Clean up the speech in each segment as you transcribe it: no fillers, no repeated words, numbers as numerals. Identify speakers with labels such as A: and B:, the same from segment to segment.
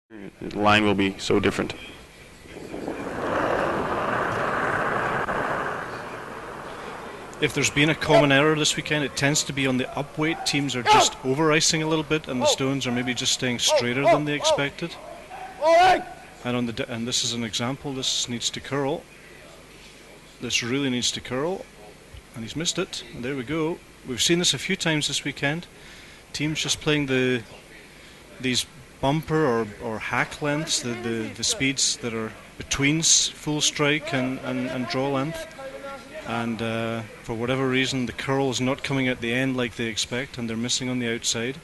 A: The line will be so different.
B: If there's been a common error this weekend, it tends to be on the upweight. Teams are just over-icing a little bit, and the stones are maybe just staying straighter than they expected. And and this is an example. This needs to curl. This really needs to curl, and he's missed it. And there we go. We've seen this a few times this weekend. Teams just playing these bumper or hack lengths, the speeds that are between full strike and draw length. And for whatever reason, the curl is not coming at the end like they expect, and they're missing on the outside.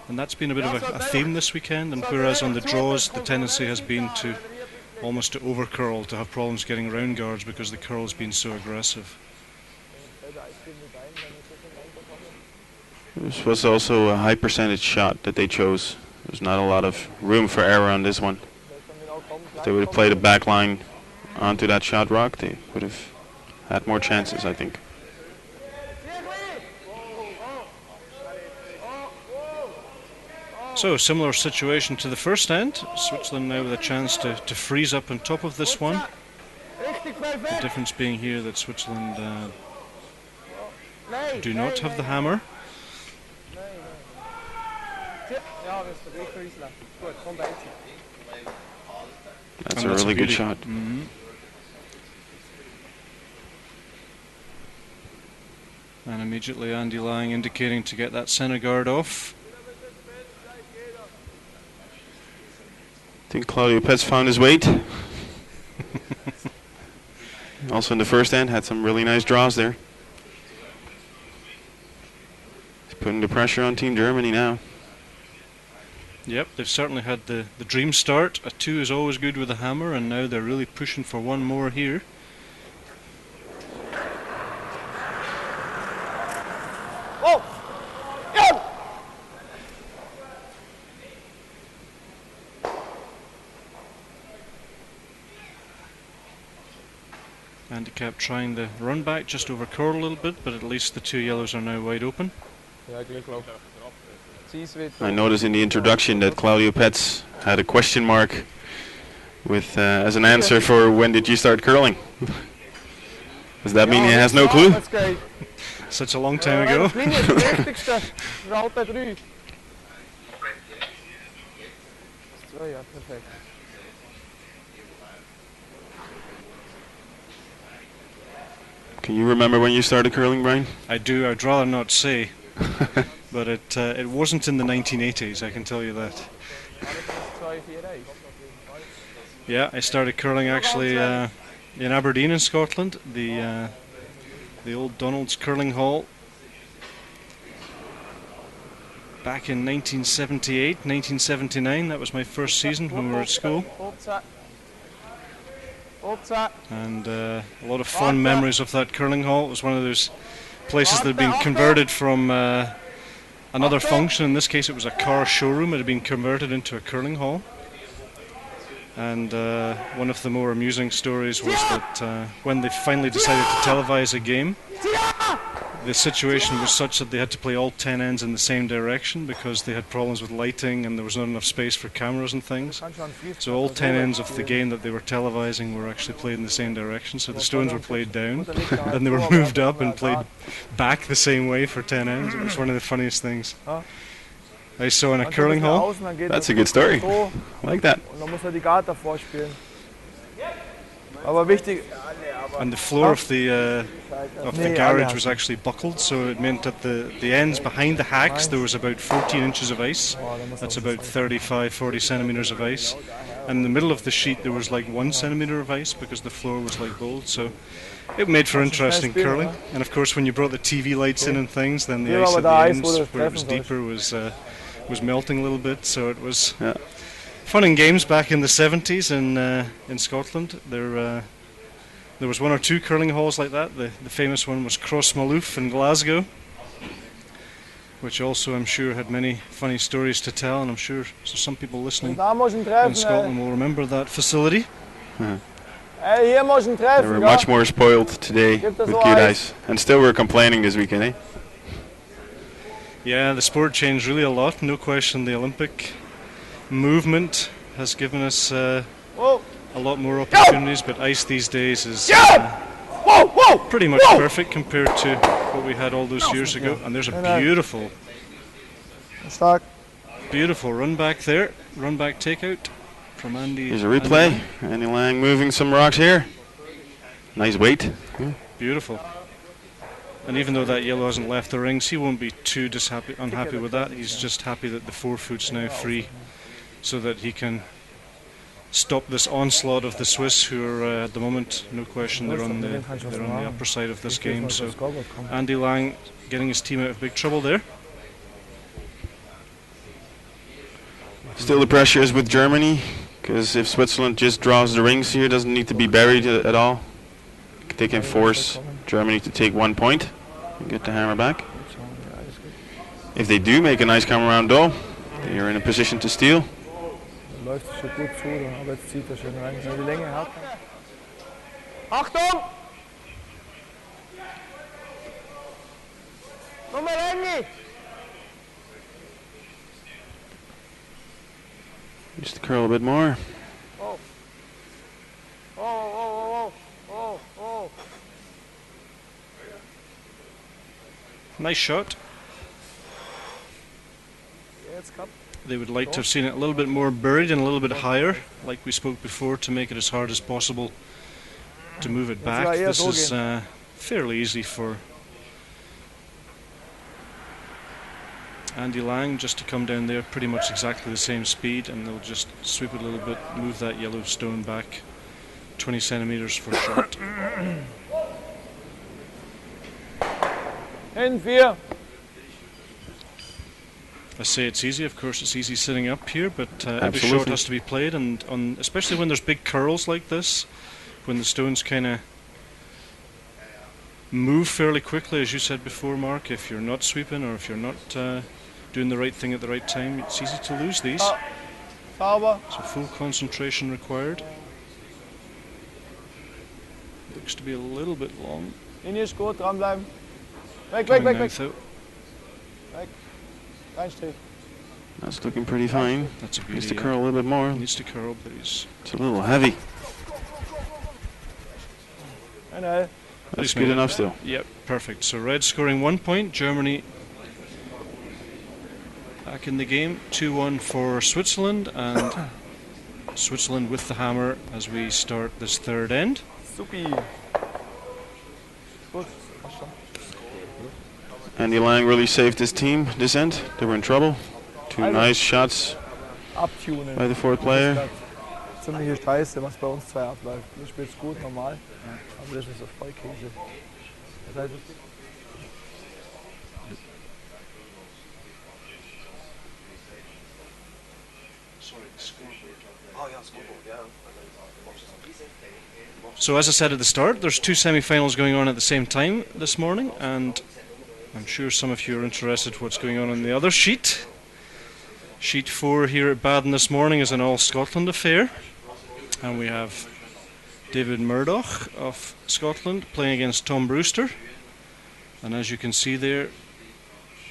B: And that's been a bit of a theme this weekend. And whereas on the draws, the tendency has been to almost to over curl, to have problems getting around guards because the curl has been so aggressive.
A: This was also a high percentage shot that they chose. There's not a lot of room for error on this one. If they would have played a back line onto that shot rock, they would have had more chances, I think.
B: So, similar situation to the first end. Switzerland now with a chance to freeze up on top of this one. The difference being here that Switzerland do not have the hammer.
A: That's a really good shot.
B: Mm-hmm. And immediately Andy Lang indicating to get that centre guard off.
A: I think Claudio Petz found his weight. Also in the first end had some really nice draws there. He's putting the pressure on Team Germany now.
B: Yep, they've certainly had the dream start. A 2 is always good with a hammer, and now they're really pushing for one more here. Andy Kapp trying the run back, just over curl a little bit, but at least the two yellows are now wide open.
A: I noticed in the introduction that Claudio Petz had a question mark with as an answer for when did you start curling? Does that mean he has no clue?
B: Such a long time ago.
A: Can you remember when you started curling, Brian?
B: I do. I'd rather not say, but it wasn't in the 1980s. I can tell you that. Yeah, I started curling actually in Aberdeen in Scotland, the old Donald's Curling Hall, back in 1978, 1979. That was my first season when we were at school. And a lot of fond memories of that curling hall. It was one of those places that had been converted from another function. In this case it was a car showroom. It had been converted into a curling hall. And one of the more amusing stories was that when they finally decided to televise a game, the situation was such that they had to play all 10 ends in the same direction because they had problems with lighting and there was not enough space for cameras and things. So all 10 ends of the game that they were televising were actually played in the same direction. So the stones were played down, then they were moved up and played back the same way for 10 ends. It was one of the funniest things I saw in a curling hall.
A: That's a good story. I like that.
B: And the floor of the garage was actually buckled, so it meant that the ends behind the hacks there was about 14 inches of ice. That's about 35-40 centimeters of ice. And in the middle of the sheet there was like 1 centimeter of ice because the floor was like gold. So it made for interesting curling. And of course when you brought the TV lights in and things, then the ice at the ends where it was deeper was melting a little bit. So it was fun and games back in the 70s in Scotland. There was one or two curling halls like that. The famous one was Crossmalouf in Glasgow, which also I'm sure had many funny stories to tell, and I'm sure some people listening in Scotland will remember that facility.
A: They were much more spoiled today with good ice, and still we're complaining this weekend, eh?
B: Yeah, the sport changed really a lot, no question. The Olympic movement has given us
C: Whoa.
B: a lot more opportunities, but ice these days is
C: Whoa, whoa.
B: pretty much perfect compared to what we had all those years ago. And there's a beautiful,
C: Stark.
B: beautiful run back there, run back takeout from Andy.
A: Here's a replay. Andy Lang moving some rocks here. Nice weight.
B: Beautiful. And even though that yellow hasn't left the rings, he won't be too unhappy with that. He's just happy that the 4 foot's now free, so that he can stop this onslaught of the Swiss, who are at the moment, no question, they're on the upper side of this game. So Andy Lang getting his team out of big trouble there.
A: Still the pressure is with Germany, because if Switzerland just draws the rings here, doesn't need to be buried at all. They can force Germany to take 1 point and get the hammer back. If they do make a nice come around though, they are in a position to steal.
C: Läuft schon gut zu, aber jetzt zieht er schön rein. Die Länge hat. Achtung! Nummer Länge!
A: Just to curl a bit more.
C: Oh. Oh, oh, oh, oh, oh.
B: Nice shot.
C: Jetzt Kapp.
B: They would like to have seen it a little bit more buried and a little bit higher, like we spoke before, to make it as hard as possible to move it back. This is fairly easy for Andy Lang just to come down there, pretty much exactly the same speed, and they'll just sweep it a little bit, move that yellow stone back 20 centimeters for shot.
C: Hin, 4.
B: I say it's easy, of course it's easy sitting up here, but every shot has to be played, and especially when there's big curls like this, when the stones kind of move fairly quickly, as you said before, Mark. If you're not sweeping or if you're not doing the right thing at the right time, it's easy to lose these.
C: Sauber.
B: So full concentration required. Looks to be a little bit long.
C: Linie ist gut, dranbleiben. Weg, weg, weg, weg.
B: Out.
C: Weg. Kein Strich.
A: That's looking pretty fine.
B: That's a beauty.
A: Needs to curl a little bit more.
B: Needs to curl, but it's
A: a little heavy.
C: Eine.
A: That's good enough still.
B: Yep, perfect. So red scoring 1 point. Germany back in the game. 2-1 for Switzerland, and Switzerland with the hammer as we start this third end.
C: Supi. Gut.
A: Andy Lang really saved his team this end. They were in trouble. 2 nice shots
C: Abtunen.
A: by the 4th player.
C: Ziemliche Scheiße, was bei uns 2 abläuft. Du spielst gut, normal. Aber das ist so voll Käse. Das heißt,
B: So as I said at the start, there's 2 semi-finals going on at the same time this morning, and I'm sure some of you are interested what's going on the other sheet. Sheet 4 here at Baden this morning is an all-Scotland affair, and we have David Murdoch of Scotland playing against Tom Brewster. And as you can see there,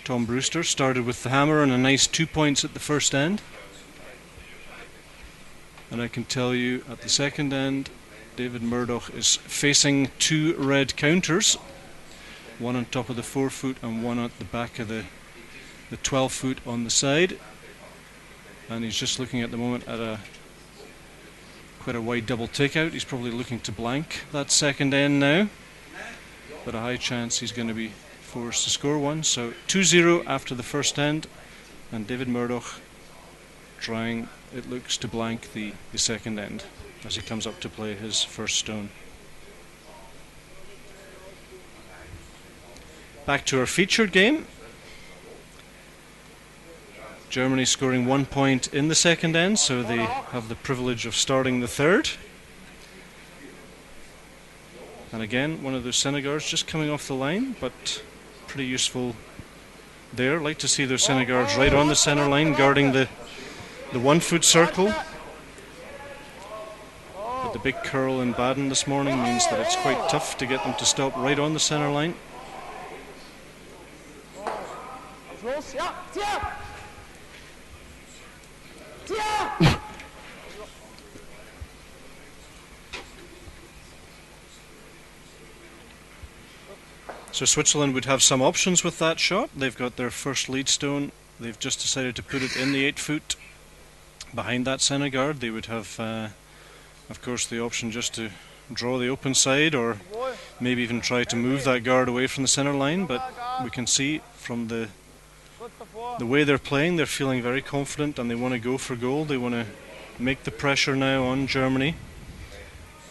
B: Tom Brewster started with the hammer and a nice 2 points at the first end. And I can tell you at the second end, David Murdoch is facing 2 red counters, one on top of the 4 foot and one at the back of the 12 foot on the side. And he's just looking at the moment at quite a wide double takeout. He's probably looking to blank that second end now, but a high chance he's going to be forced to score one. So 2-0 after the first end, and David Murdoch trying, it looks, to blank the second end as he comes up to play his first stone. Back to our featured game. Germany scoring 1 point in the second end, so they have the privilege of starting the third. And again, one of those Senegars just coming off the line, but pretty useful there. Like to see those Senegars right on the center line, guarding the 1 foot circle. But the big curl in Baden this morning means that it's quite tough to get them to stop right on the center line. So Switzerland would have some options with that shot. They've got their first lead stone. They've just decided to put it in the 8 foot behind that centre guard. They would have, of course, the option just to draw the open side, or maybe even try to move that guard away from the centre line. But we can see from the way they're playing, they're feeling very confident and they want to go for goal. They want to make the pressure now on Germany.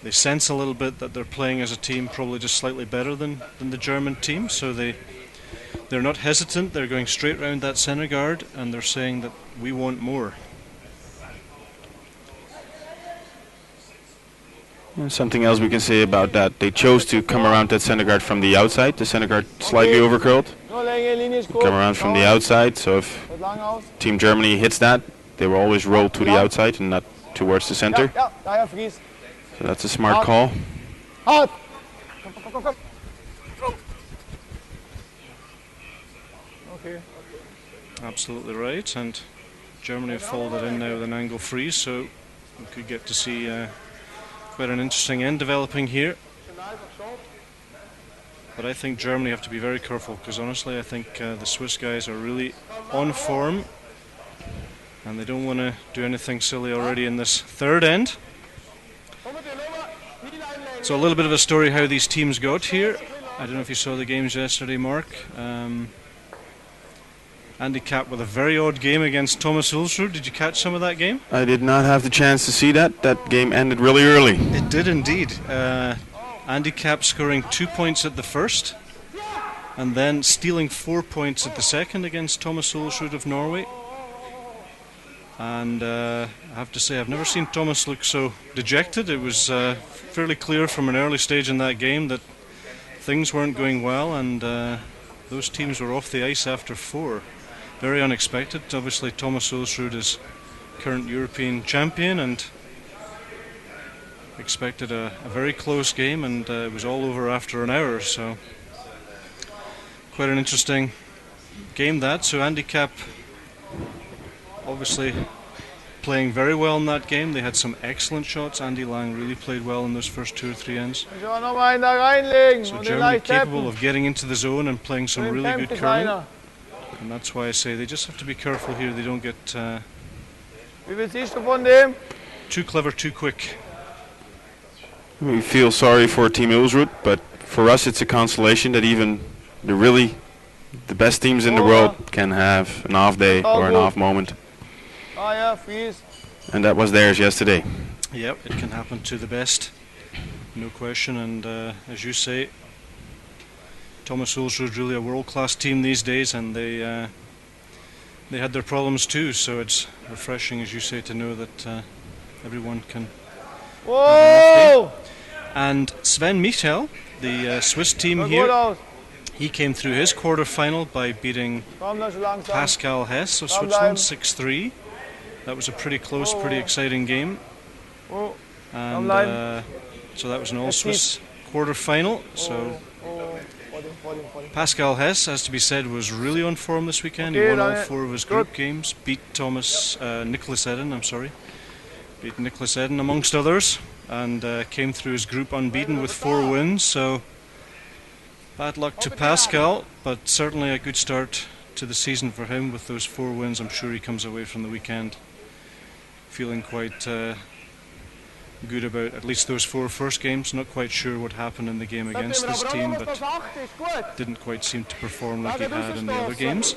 B: They sense a little bit that they're playing as a team probably just slightly better than the German team, so they're not hesitant. They're going straight round that centre guard and they're saying that we want more.
A: And something else we can say about that, they chose to come around that centre guard from the outside. The centre guard slightly overcurled. Come around from the outside, so if Team Germany hits that, they will always roll to the outside and not towards the centre. So that's a smart call.
B: Absolutely right, and Germany have folded in now with an angle freeze, so we could get to see quite an interesting end developing here. But I think Germany have to be very careful, because honestly I think the Swiss guys are really on form and they don't want to do anything silly already in this third end. So a little bit of a story how these teams got here. I don't know if you saw the games yesterday, Mark. Andy Kapp with a very odd game against Thomas Ulsrud. Did you catch some of that game?
A: I did not have the chance to see that. That game ended really early.
B: It did indeed. Andy Kapp scoring 2 points at the first and then stealing 4 points at the second against Thomas Ulsrud of Norway. And I have to say, I've never seen Thomas look so dejected. It was fairly clear from an early stage in that game that things weren't going well, and those teams were off the ice after 4. Very unexpected. Obviously Thomas Ulsrud is current European champion and expected a very close game, and it was all over after an hour, so quite an interesting game that. So Andy Kapp obviously playing very well in that game. They had some excellent shots. Andy Lang really played well in those first 2 or 3 ends. So Germany capable of getting into the zone and playing some really good curling. And that's why I say they just have to be careful here. They don't get too clever too quick.
A: We feel sorry for Team Ulsrud, but for us it's a consolation that even the best teams in the world can have an off day or an off moment. And that was theirs yesterday.
B: Yep, it can happen to the best, no question. And as you say, Thomas Ulsrud really a world-class team these days, and they had their problems too. So it's refreshing, as you say, to know that everyone can. Whoa! And Sven Michel, the Swiss team here, he came through his quarter-final by beating Pascal Hess of Switzerland 6-3. That was a pretty close, pretty exciting game. And so that was an all-Swiss quarter-final. So Pascal Hess, as to be said, was really on form this weekend. He won all 4 of his group games, beat Nicholas Eden, beat Nicholas Eden amongst others, and came through his group unbeaten with 4 wins. So bad luck to Pascal, but certainly a good start to the season for him with those 4 wins. I'm sure he comes away from the weekend feeling quite good about at least those 4 first games. Not quite sure what happened in the game against this team, but didn't quite seem to perform like he had in the other games.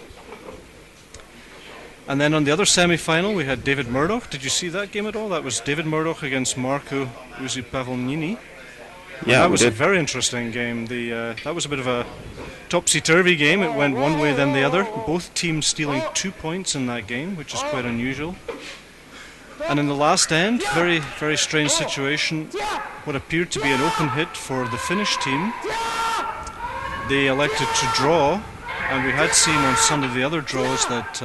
B: And then on the other semi-final we had David Murdoch. Did you see that game at all? That was David Murdoch against Marco Uzi-Pavlnini. Yeah, that was a very interesting game. That was a bit of a topsy-turvy game. It went one way then the other. Both teams stealing 2 points in that game, which is quite unusual. And in the last end, very, very strange situation. What appeared to be an open hit for the Finnish team, they elected to draw, and we had seen on Sunday the other draws that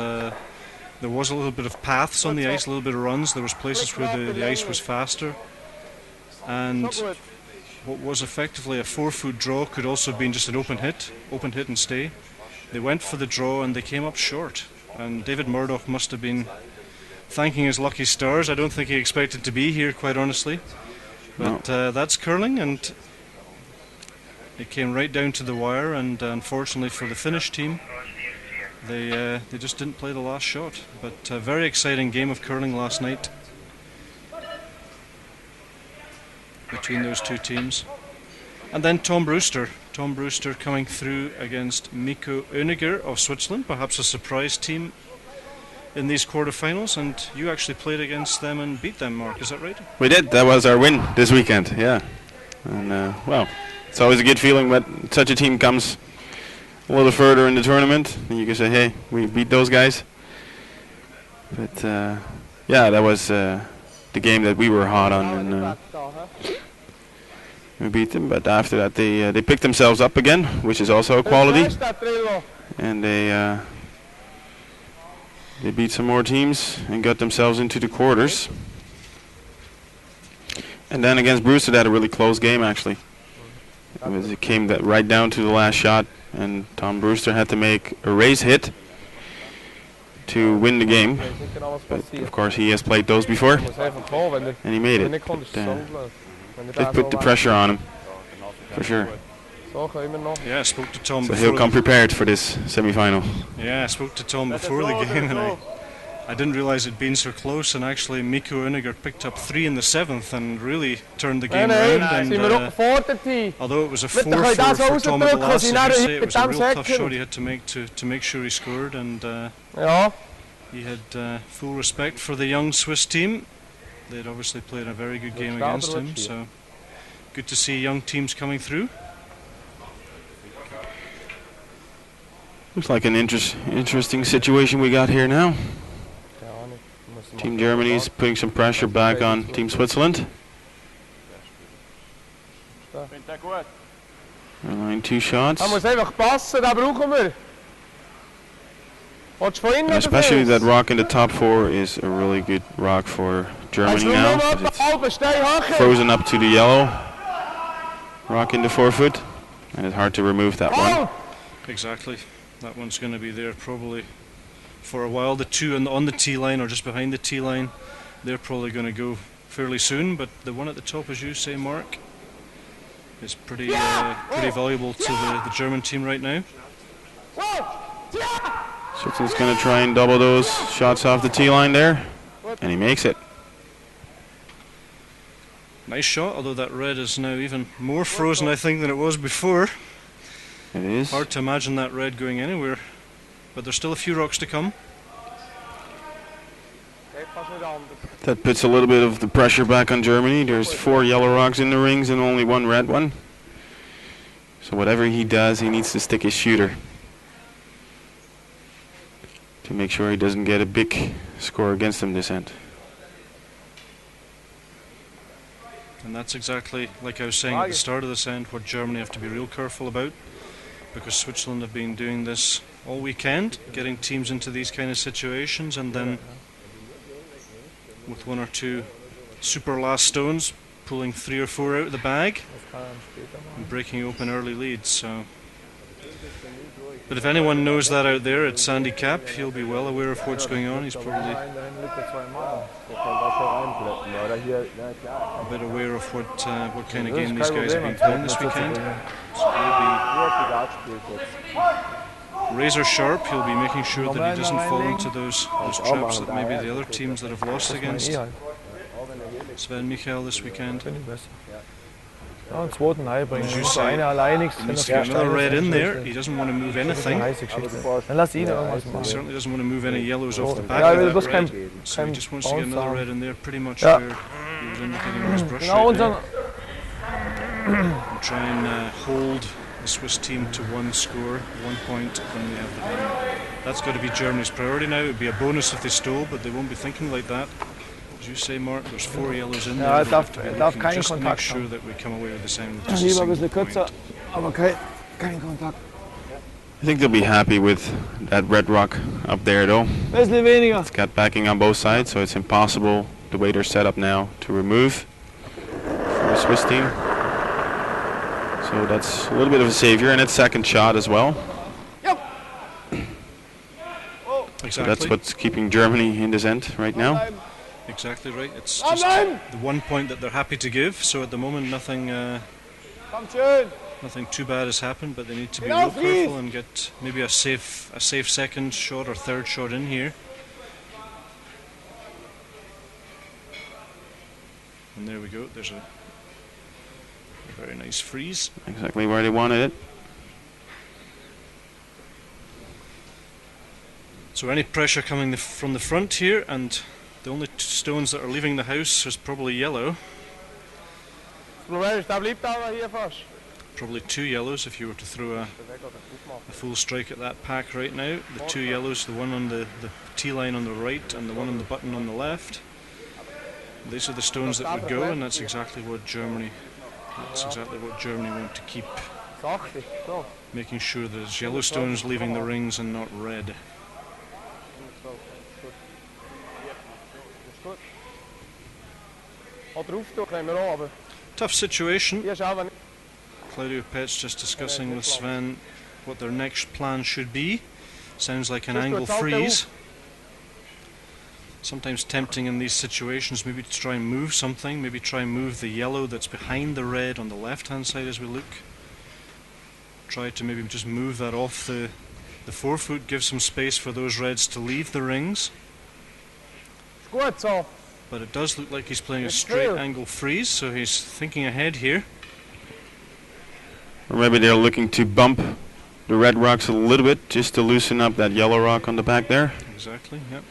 B: there was a little bit of paths on the ice, a little bit of runs. There was places where the ice was faster, and what was effectively a 4-foot draw could also have been just an open hit and stay. They went for the draw and they came up short, and David Murdoch must have been thanking his lucky stars. I don't think he expected to be here, quite honestly, but that's curling, and It came right down to the wire, and unfortunately for the Finnish team, they just didn't play the last shot. But a very exciting game of curling last night between those two teams. And then Tom Brewster coming through against Mikko Öniger of Switzerland, perhaps a surprise team in these quarterfinals, and you actually played against them and beat them, Mark, is that right?
A: We did. That was our win this weekend, yeah. And well, it's always a good feeling when such a team comes a little further in the tournament, and you can say, hey, we beat those guys. But yeah, that was the game that we were hot on, and we beat them. But after that, they picked themselves up again, which is also a quality, and they beat some more teams and got themselves into the quarters. And then against Brewster, they had a really close game, actually. It came right down to the last shot, and Tom Brewster had to make a race hit to win the game. But of course, he has played those before, and he made it. But, they put the pressure on him, for sure.
B: Yeah, I spoke to Tom
A: So
B: before.
A: he'll come prepared for this semi-final.
B: Yeah, I spoke to Tom before the game, and I didn't realize it'd been so close. And actually, Mikko Öniger picked up 3 in the 7th and really turned the game around. And although it was a 4 for Tom at the last, as you say, it was a real tough shot he had to make to make sure he scored. And he had full respect for the young Swiss team. They'd obviously played a very good game against him. So good to see young teams coming through.
A: Looks like an interesting situation we got here now. Team Germany's putting some pressure back on Team Switzerland. They're line 2 shots. And especially that rock in the top 4 is a really good rock for Germany now. It's frozen up to the yellow rock in the 4-foot, and it's hard to remove that one.
B: Exactly. That one's going to be there probably for a while. The 2 on the tee line or just behind the tee line, they're probably going to go fairly soon. But the one at the top, as you say, Mark, is pretty valuable to the German team right now.
A: Switzerland's going to try and double those shots off the tee line there, and he makes it.
B: Nice shot, although that red is now even more frozen, I think, than it was before.
A: It is.
B: Hard to imagine that red going anywhere, but there's still a few rocks to come.
A: That puts a little bit of the pressure back on Germany. There's 4 yellow rocks in the rings and only 1 red one. So whatever he does, he needs to stick his shooter to make sure he doesn't get a big score against him this end.
B: And that's exactly, like I was saying at the start of this end, what Germany have to be real careful about, because Switzerland have been doing this all weekend, getting teams into these kind of situations, and then with 1 or 2 super last stones, pulling 3 or 4 out of the bag and breaking open early leads. So, but if anyone knows that out there, it's Sandy Kapp. He'll be well aware of what's going on. He's probably a bit aware of what kind of game these guys have been playing this weekend. So he'll be razor sharp. He'll be making sure that he doesn't fall into those traps that maybe the other teams that have lost against Sven Michel this weekend. As you say, he needs to get another red in there. He doesn't want to move anything. He certainly doesn't want to move any yellows off the back of that red. So he just wants to get another red in there, pretty much where he was indicating with his brush right there. And try and hold the Swiss team to 1 score, 1 point when they have the lead. That's got to be Germany's priority now. It would be a bonus if they stole, but they won't be thinking like that. As you say, Mark, there's 4 yellows in there.
C: Darf
B: just
C: keinen
B: make
C: Kontakt
B: sure
C: haben.
B: that we come away with the same. Just a
C: Lieber ein
B: single
C: bisschen kürzer,
B: point.
C: aber kein Kontakt.
A: I think they'll be happy with that red rock up there, though.
C: Bisschen weniger.
A: It's got backing on both sides, so it's impossible the way they're set up now to remove for the Swiss team. So that's a little bit of a savior, and it's second shot as well.
B: Exactly.
A: So that's what's keeping Germany in this end right now.
B: Exactly right. It's just the 1 point that they're happy to give. So at the moment, nothing Nothing too bad has happened, but they need to be real careful and get maybe a safe second shot or third shot in here. And there we go. There's a very nice freeze.
A: Exactly where they wanted it.
B: So any pressure coming from the front here, and the only stones that are leaving the house is probably yellow. Probably 2 yellows if you were to throw a full strike at that pack right now. The 2 yellows, the one on the tee line on the right and the one on the button on the left. These are the stones that would go, and that's exactly what Germany want to keep. Making sure there's yellow stones leaving the rings and not red. Tough situation. Claudio Pet's just discussing with Sven what their next plan should be. Sounds like an angle freeze. Sometimes tempting in these situations maybe to try and move something, maybe try and move the yellow that's behind the red on the left hand side as we look. Try to maybe just move that off the forefoot, give some space for those reds to leave the rings. But it does look like he's playing a straight angle freeze, so he's thinking ahead here.
A: Or maybe they're looking to bump the red rocks a little bit just to loosen up that yellow rock on the back there.
B: Exactly, yep.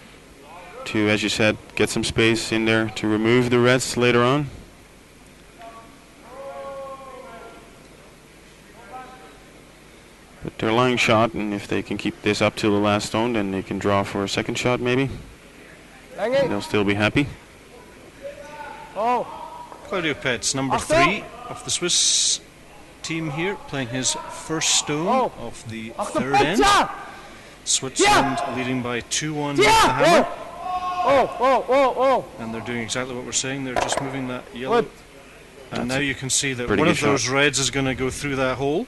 A: To, as you said, get some space in there to remove the reds later on. But they're lying shot, and if they can keep this up till the last stone, then they can draw for a second shot maybe. And they'll still be happy.
B: Claudio Petz, number 3 of the Swiss team here, playing his first stone of the third end. Switzerland leading by 2-1 with the hammer. And they're doing exactly what we're saying, they're just moving that yellow. And now you can see that one of those reds is going to go through that hole.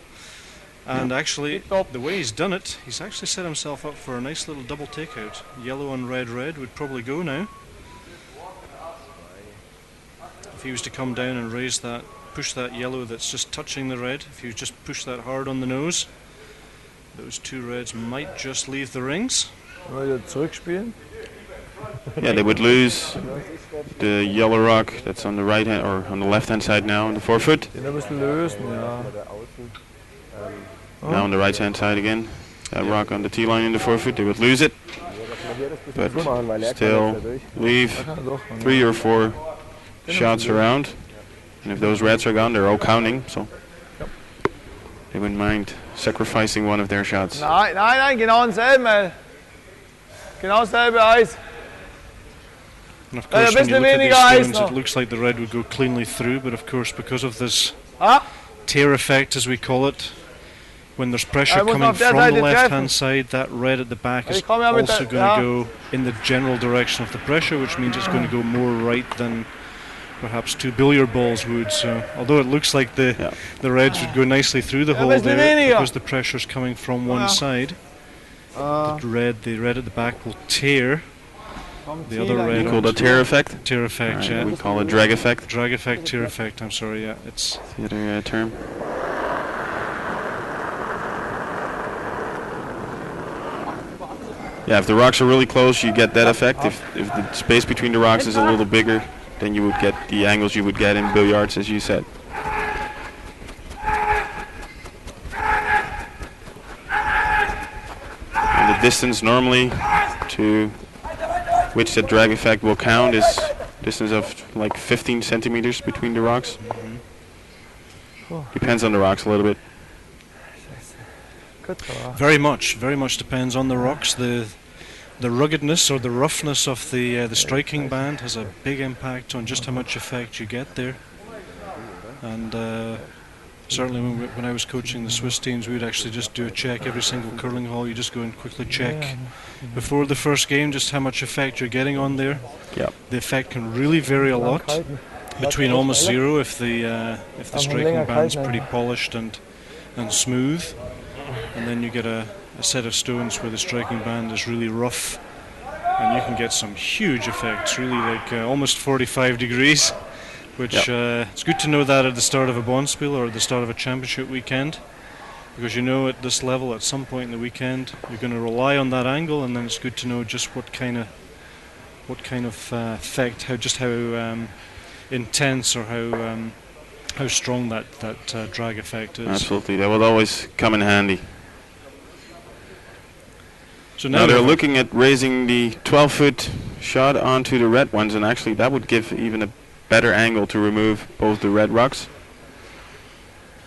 B: And actually, the way he's done it, he's actually set himself up for a nice little double takeout. Yellow on red, red would probably go now. If he was to come down and raise that, push that yellow that's just touching the red, if you just push that hard on the nose, those 2 reds might just leave the rings.
A: Yeah, they would lose the yellow rock that's on the right hand or on the left hand side now on the forefoot. Now on the right hand side again. That rock on the tee line in the forefoot, they would lose it. But still leave 3 or 4 shots around. And if those reds are gone, they're all counting, so they wouldn't mind sacrificing one of their shots.
C: Nein, genau denselben. Genau dasselbe Eis.
B: And of course, when you look at these stones, it looks like the red would go cleanly through, but of course, because of this tear effect, as we call it, when there's pressure coming from the left-hand side, that red at the back is also going to go in the general direction of the pressure, which means it's going to go more right than perhaps 2 billiard balls would. So, although it looks like the reds would go nicely through the hole there, because the pressure's coming from one side, the red at the back will tear the other red.
A: You call it tear effect?
B: Tear effect,
A: right,
B: yeah.
A: We call it drag effect.
B: Drag effect, tear effect, I'm sorry, yeah. It's
A: the other term. Yeah, if the rocks are really close, you get that effect. If the space between the rocks is a little bigger, then you would get the angles you would get in billiards, as you said. And the distance normally to which the drag effect will count is distance of like 15 centimeters between the rocks. Depends on the rocks a little bit.
B: Very much depends on the rocks. The ruggedness or the roughness of the striking band has a big impact on just how much effect you get there. And certainly when I was coaching the Swiss teams, we would actually just do a check every single curling hole. You just go and quickly check before the first game just how much effect you're getting on there.
A: Yep.
B: The effect can really vary a lot, between almost 0 if the striking band's pretty polished and smooth, and then you get a set of stones where the striking band is really rough, and you can get some huge effects, really like almost 45 degrees. which it's good to know that at the start of a bonspiel or at the start of a championship weekend, because you know at this level, at some point in the weekend, you're going to rely on that angle, and then it's good to know just what kind of effect, how intense or how strong that drag effect is.
A: Absolutely, that will always come in handy.
B: So
A: Now they're looking at raising the 12-foot shot onto the red ones, and actually that would give even a better angle to remove both the red rocks.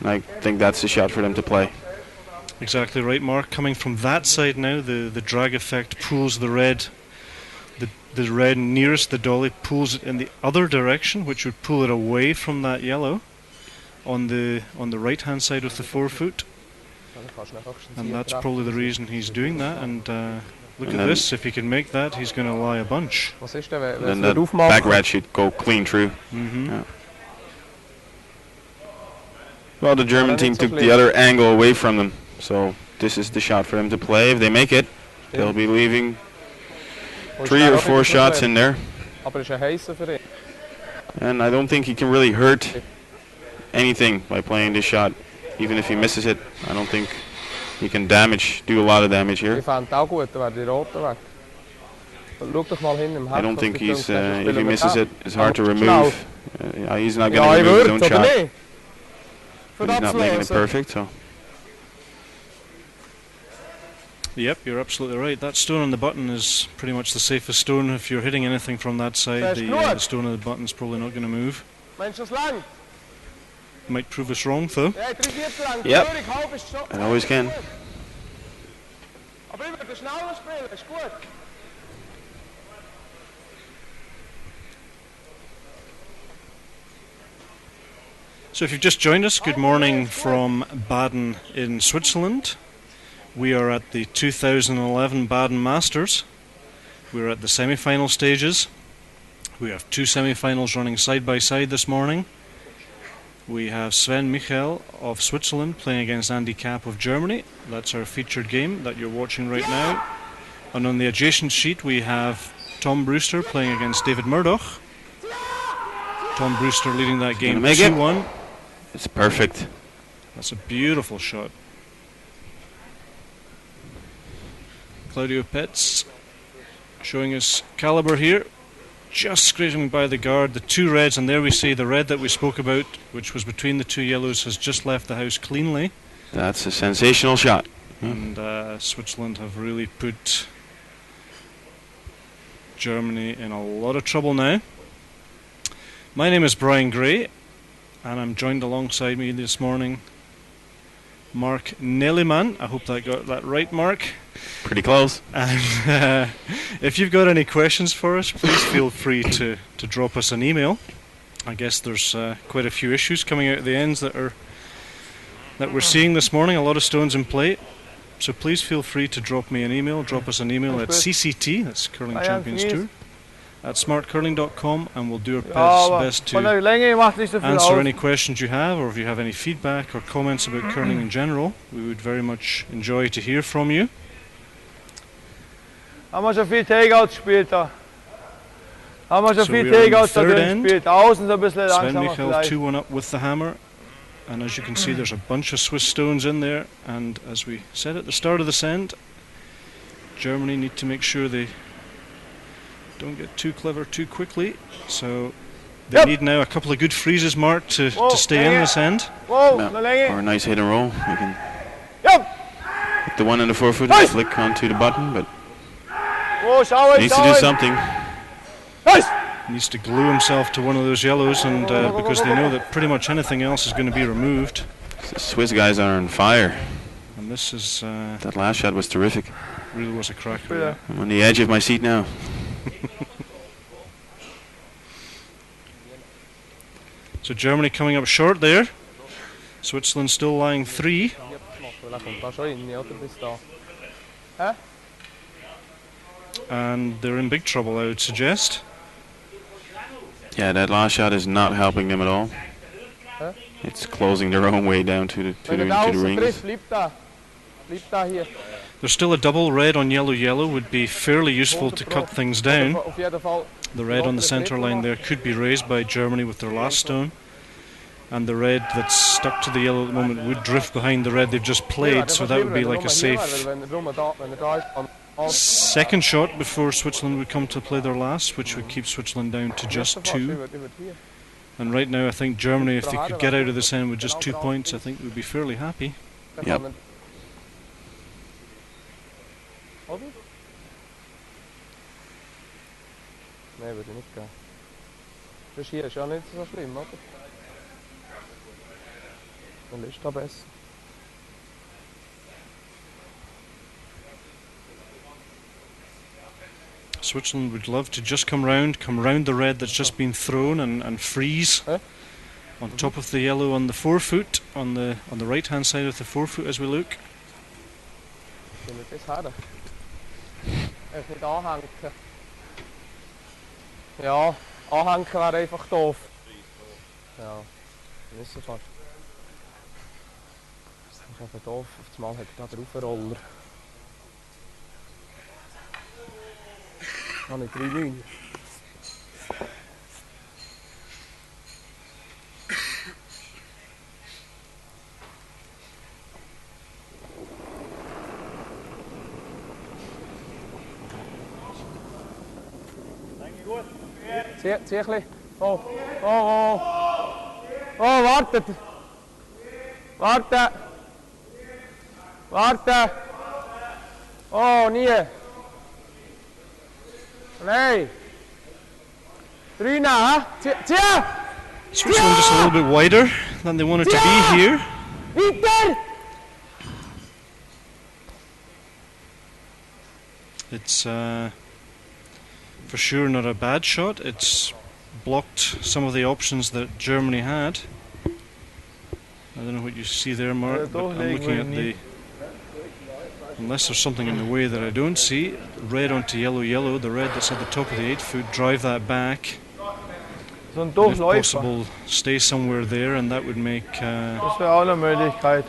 A: And I think that's the shot for them to play.
B: Exactly right, Mark. Coming from that side now, the drag effect pulls the red nearest the dolly, pulls it in the other direction, which would pull it away from that yellow on the right hand side of the 4-foot. And that's probably the reason he's doing that. And look at this, if he can make that, he's going to lie a bunch.
A: And that back red should go clean through. Yeah. Well, the German team took the other angle away from them, so this is the shot for them to play. If they make it, they'll be leaving 3 or 4 shots in there. And I don't think he can really hurt anything by playing this shot. Even if he misses it, I don't think he can do a lot of damage here. I don't think he's, if he misses it, it's hard to remove. He's not going to remove his own shot. But he's not making it perfect, so.
B: Yep, you're absolutely right. That stone on the button is pretty much the safest stone. If you're hitting anything from that side, the stone on the button's probably not going to move. Might prove us wrong, though.
A: Yep, it always can.
B: So if you've just joined us, good morning from Baden in Switzerland. We are at the 2011 Baden Masters. We're at the semi-final stages. We have 2 semi-finals running side by side this morning. We have Michel of Switzerland playing against Kapp of Germany. That's our featured game that you're watching right now. And on the adjacent sheet we have Tom Brewster playing against David Murdoch. Tom Brewster leading that game 2-1.
A: It's perfect.
B: That's a beautiful shot. Claudio Petz showing us caliber here. Just scraping by the guard, the 2 reds, and there we see the red that we spoke about, which was between the 2 yellows, has just left the house cleanly.
A: That's a sensational shot.
B: And Switzerland have really put Germany in a lot of trouble now. My name is Brian Gray, and I'm joined alongside me this morning Mark Nelliman. I hope I got that right, Mark.
A: Pretty close.
B: And if you've got any questions for us, please feel free to drop us an email. I guess there's quite a few issues coming out at the ends that we're seeing this morning. A lot of stones in play. So please feel free to drop me an email. Drop us an email at CCT, that's Curling Champions Tour, at smartcurling.com, and we'll do our best to answer any questions you have, or if you have any feedback or comments about curling in general. We would very much enjoy to hear from you.
C: Haben wir schon viel Takeouts gespielt da? Haben wir schon viel
B: we're on
C: Takeouts
B: the
C: da
B: third
C: drin
B: end.
C: gespielt? Außen so ein bisschen
B: Sven
C: langsamer
B: Michel
C: vielleicht.
B: 2-1 up with the hammer, and as you can see there's a bunch of Swiss stones in there, and as we said at the start of the send, Germany need to make sure they don't get too clever too quickly, so they need now a couple of good freezes, Mark, to stay in this end.
C: Wow,
A: No,
C: noch länger.
A: or a nice hit and roll. You can
C: Yep.
A: hit the one on the 4-foot and flick onto the button, but
C: Oh, schau
A: needs to do something.
C: Nice.
B: Needs to glue himself to one of those yellows, and because they know that pretty much anything else is going to be removed.
A: The Swiss guys are on fire.
B: And this is
A: That last shot was terrific.
B: really was a cracker. Yeah.
A: I'm on the edge of my seat now.
B: So Germany coming up short there. Switzerland still lying 3. And they're in big trouble, I would suggest.
A: Yeah, that last shot is not helping them at all. It's closing their own way down to the rings.
B: There's still a double. Red on yellow yellow would be fairly useful to cut things down.
C: Auf jeden Fall.
B: The red on the centre line there could be raised by Germany with their last stone. And the red that's stuck to the yellow at the moment would drift behind the red they've just played, so that would be like a safe second shot before Switzerland would come to play their last, which would keep Switzerland down to just 2. And right now I think Germany, if they could get out of this end with just 2 points, I think would be fairly happy.
A: Yep.
C: Nee, würde nicht gehen. Das hier ist ja nicht so schlimm, oder? Dann ist da besser.
B: Switzerland would love to just come round the red that's just been thrown and freeze on top of the yellow on the forefoot, on the right hand side of the forefoot as we look.
C: Nicht anhängen. Ja, anhängen wäre einfach doof. Ja, dann ist es fast. Das ist einfach doof. Auf einmal hat er da drauf einen Roller. Noch nicht 3,9. Zieh ein bisschen. Oh, oh, oh. Oh, wartet. Warte. Warte. Oh, nie. Nein. 3 now, huh? Zieh.
B: Switzerland just a little bit wider than they wanted to be here.
C: Weiter.
B: It's for sure not a bad shot. It's blocked some of the options that Germany had. I don't know what you see there, Mark, but I'm looking at the... Unless there's something in the way that I don't see. Red onto yellow yellow, the red that's at the top of the 8 foot, drive that back. And if possible, stay somewhere there, and that would make
C: Das wäre auch eine Möglichkeit.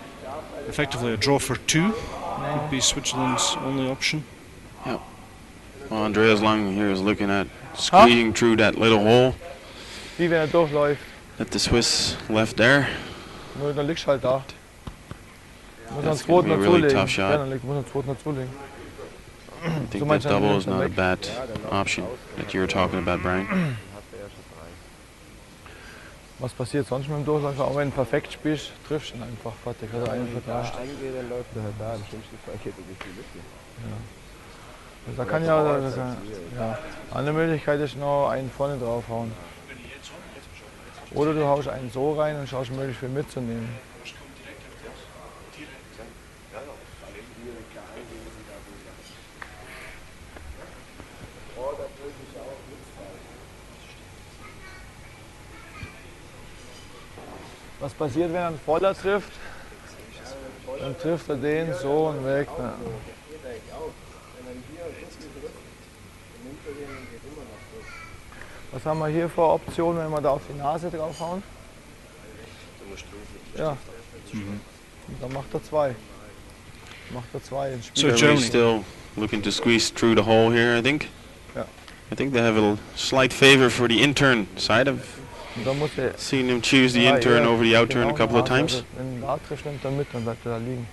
B: effectively a draw for 2. Would be Switzerland's only option.
A: Yep. Well, Andreas Lang here is looking at squeezing through that little hole
C: Wie wenn er durchläuft.
A: that the Swiss left there.
C: Nur dann liegst du halt da. Muss
A: That's
C: einen
A: gonna
C: zweiten
A: be a really
C: dazulegen.
A: tough shot.
C: Ja, dann muss einen zweiten dazulegen.
A: I think
C: meinst
A: that
C: du, dann
A: double
C: nimmst
A: is
C: du
A: not a
C: weg?
A: bad option that you were talking about, Brian.
C: Was passiert sonst mit dem Durchläufer? Auch wenn du perfekt spielst, triffst du ihn einfach. Fertig, hat er einen vertauscht.
D: Dann läuft er halt da. Im schlimmsten Fall geht er durch die Lücke.
C: Da kann ja, eine Möglichkeit ist noch einen vorne draufhauen. Oder du haust einen so rein und schaust möglichst viel mitzunehmen. Was passiert, wenn er einen Voller trifft? Dann trifft er den so und weg. Ne? Was haben wir hier für Optionen, wenn wir da auf die Nase draufhauen? Ja. Dann macht er 2.
B: So
A: Germany's
B: Germany.
A: still looking to squeeze through the hole here, I think.
C: Yeah.
A: I think they have a slight favor for the in-turn side. I've
C: Und dann muss er
A: seen them choose the in-turn over the out-turn a couple of times.
C: Wenn er da trifft, nimmt er mit, dann bleibt er da liegen.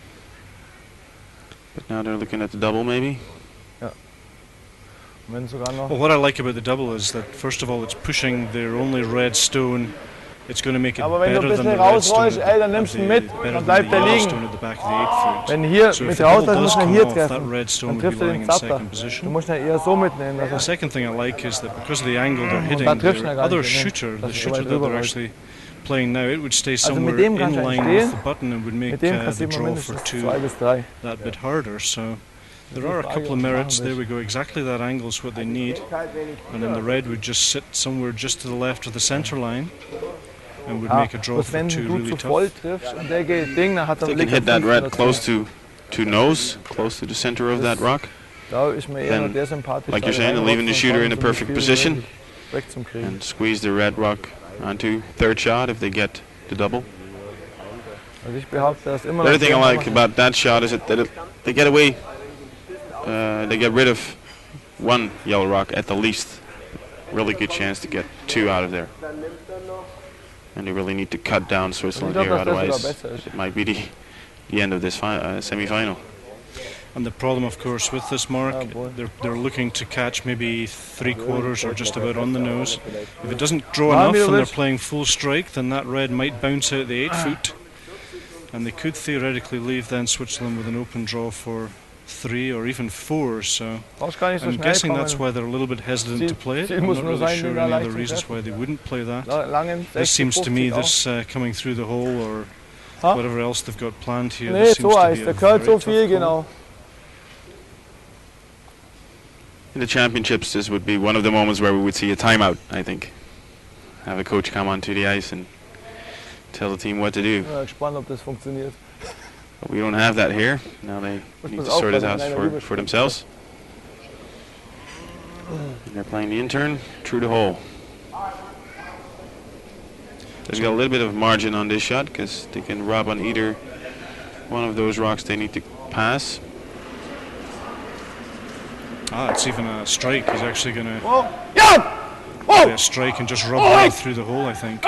A: But now they're looking at the double maybe.
C: Und wenn sogar noch...
B: Well, what I like about the double is that first of all it's pushing their only red stone. It's going to make it
C: Aber wenn du
B: better
C: ein
B: than the
C: bisschen
B: red stone
C: rausrollst, ey, dann nimmst du ihn mit,
B: better
C: dann
B: than
C: bleibt
B: the
C: er
B: yellow
C: liegen.
B: stone at the back of the 8 foot.
C: Wenn hier
B: So
C: mit
B: if the
C: der
B: double
C: Auswahl
B: does
C: muss er
B: come
C: hier
B: off, that
C: treffen,
B: red stone
C: dann
B: would be
C: trifft er
B: lying
C: den
B: in
C: Zapper.
B: second
C: Du
B: position.
C: musst ihn eher so mitnehmen, dass
B: The
C: er...
B: second thing I like is that because of the angle they're hitting,
C: da triffst du ihn
B: their
C: gar
B: other
C: nicht, ne?
B: shooter,
C: Dass
B: the
C: du so
B: shooter
C: weit
B: that
C: rüber
B: they're
C: rollst.
B: actually playing now, it would stay
C: Also
B: somewhere
C: mit dem
B: in
C: kannst du
B: line
C: eigentlich
B: with
C: stehen.
B: the button and would make
C: Mit dem
B: the
C: kassiert man
B: draw for
C: mindestens
B: 2
C: 2 bis 3.
B: that bit harder. So there are a couple of merits. There we go. Exactly that angle is what they need. And then the red would just sit somewhere just to the left of the centre line and would make a draw
C: Bloß
B: for
C: wenn
B: 2
C: du
B: really
C: zu voll
B: tough.
C: triffst und der geht Ding, dann hat er
A: They can
C: liegt er
A: hit that
C: 5
A: red
C: dazu.
A: close to nose, close to the center of that rock.
C: Da ist mir eher
A: Then,
C: noch der sympathisch.
A: like you're
C: da
A: saying,
C: reinrutschen
A: leaving the
C: und
A: shooter in a
C: so
A: perfect
C: viel
A: position.
C: möglich wegzukriegen.
A: And squeeze the red rock onto third shot if they get the double.
C: Also ich behaupte, dass immer
A: The
C: noch
A: other thing I
C: der
A: like about that shot is that they get away they get rid of one yellow rock at the least. Really good chance to get 2 out of there. And they really need to cut down Switzerland here, otherwise it might be the end of this semi-final.
B: And the problem, of course, with this mark, they're looking to catch maybe 3/4 or just about on the nose. If it doesn't draw enough and they're playing full strike, then that red might bounce out the 8 foot. And they could theoretically leave then Switzerland with an open draw for 3 or even 4. So I'm guessing that's why they're a little bit hesitant to play it. I'm not really sure any other reasons why they wouldn't play that. This seems to me, this coming through the hole or whatever else they've got planned here, this seems to be a very tough call.
A: In the championships, this would be one of the moments where we would see a timeout, I think. Have a coach come onto the ice and tell the team what to do. But we don't have that here. Now they need to sort it out for themselves. And they're playing the intern through the hole. They've got a little bit of margin on this shot because they can rub on either one of those rocks they need to pass.
B: It's even a strike. He's actually going to play a strike and just rub right through the hole, I think.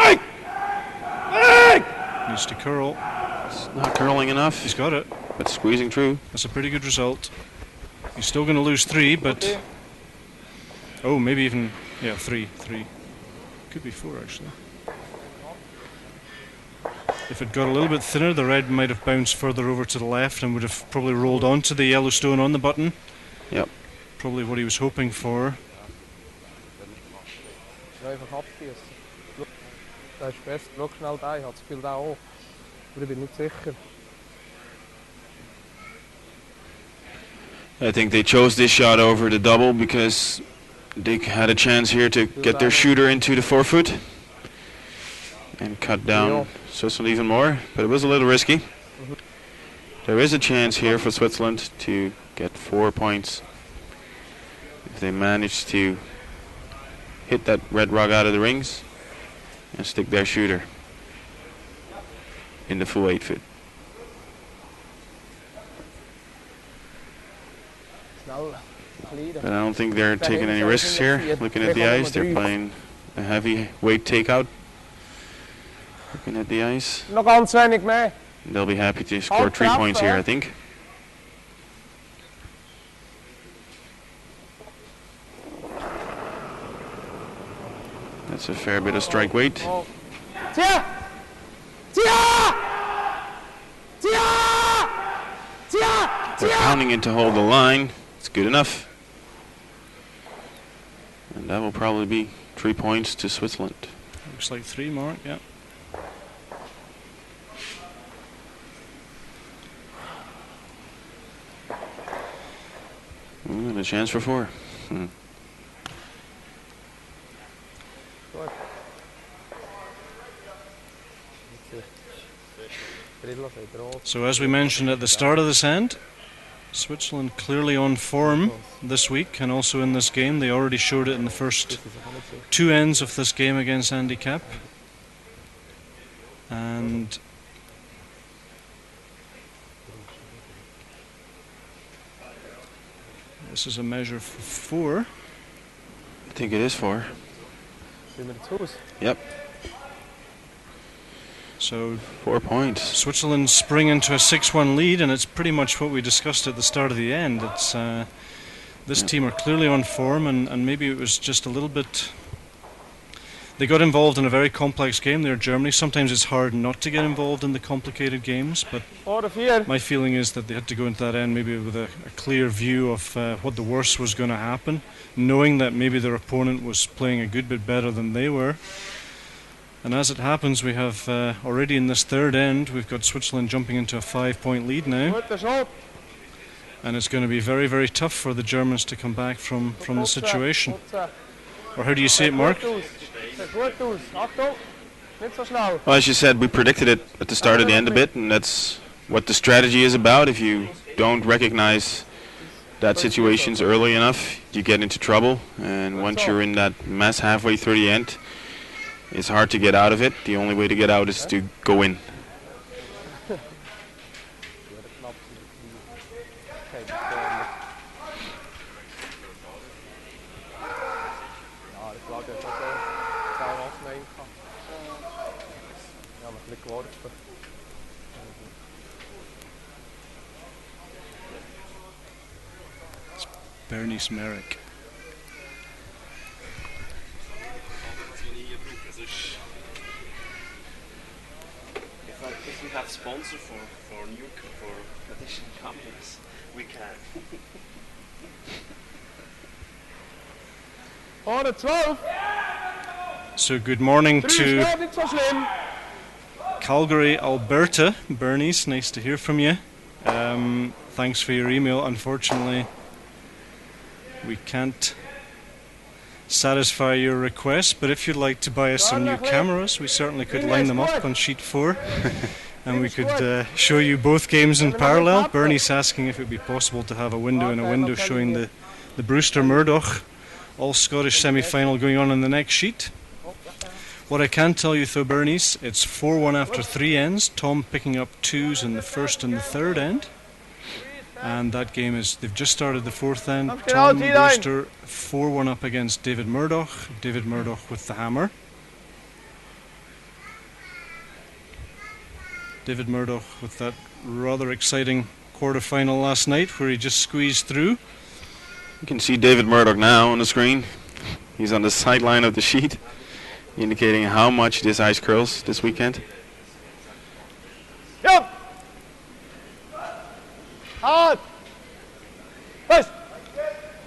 B: Needs to curl.
A: It's not curling enough.
B: He's got it.
A: But squeezing through.
B: That's a pretty good result. He's still going to lose 3, but... Oh, maybe even... Yeah, 3. Could be 4, actually. If it got a little bit thinner, the red might have bounced further over to the left and would have probably rolled onto the yellow stone on the button.
A: Yep.
B: Probably what he was hoping for.
A: I think they chose this shot over the double because they had a chance here to get their shooter into the 4 foot and cut down Switzerland even more, but it was a little risky. There is a chance here for Switzerland to get 4 points if they manage to hit that red rock out of the rings and stick their shooter in the full 8 foot. But I don't think they're taking any risks here. Looking at the ice, they're playing a heavy weight takeout. Looking at the ice. They'll be happy to score 3 points here, I think. That's a fair bit of strike weight. They're pounding it to hold the line. It's good enough. And that will probably be 3 points to Switzerland.
B: Looks like 3, Mark, yeah.
A: And a chance for 4.
B: So as we mentioned at the start of this end, Switzerland clearly on form this week and also in this game. They already showed it in the first 2 ends of this game against Kapp. And this is a measure for 4.
A: I think it is 4. Yep.
B: So
A: 4 points.
B: Switzerland spring into a 6-1 lead, and it's pretty much what we discussed at the start of the end. It's this team are clearly on form, and maybe it was just a little bit... They got involved in a very complex game. They're Germany. Sometimes it's hard not to get involved in the complicated games, but my feeling is that they had to go into that end maybe with a clear view of what the worst was going to happen, knowing that maybe their opponent was playing a good bit better than they were. And as it happens, we have already in this third end, we've got Switzerland jumping into a 5-point lead now. And it's going to be very, very tough for the Germans to come back from the situation. Or how do you see it, Mark?
A: Well, as you said, we predicted it at the start of the end a bit, and that's what the strategy is about. If you don't recognize that situations early enough, you get into trouble. And once you're in that mess halfway through the end, it's hard to get out of it. The only way to get out is to go in.
B: Bernice Merrick.
A: If we have sponsor for new for additional cameras, we can.
C: Vorne 12.
B: So good morning
C: Früh
B: to
C: schnell, nicht so schlimm.
B: Calgary, Alberta. Bernice, nice to hear from you. Thanks for your email. Unfortunately, we can't satisfy your request, but if you'd like to buy us some new cameras, we certainly could line them up on sheet 4 and we could show you both games in parallel. Bernie's asking if it would be possible to have a window in a window showing the Brewster Murdoch All-Scottish semi-final going on in the next sheet. What I can tell you though, Bernice, it's 4-1 after 3 ends, Tom picking up 2s in the first and the third end. And that game is, they've just started the 4th end. Tom Brewster 4-1 up against David Murdoch. David Murdoch with the hammer. David Murdoch with that rather exciting quarter-final last night where he just squeezed through.
A: You can see David Murdoch now on the screen. He's on the sideline of the sheet, indicating how much this ice curls this weekend.
C: Yep. Hard. Nice.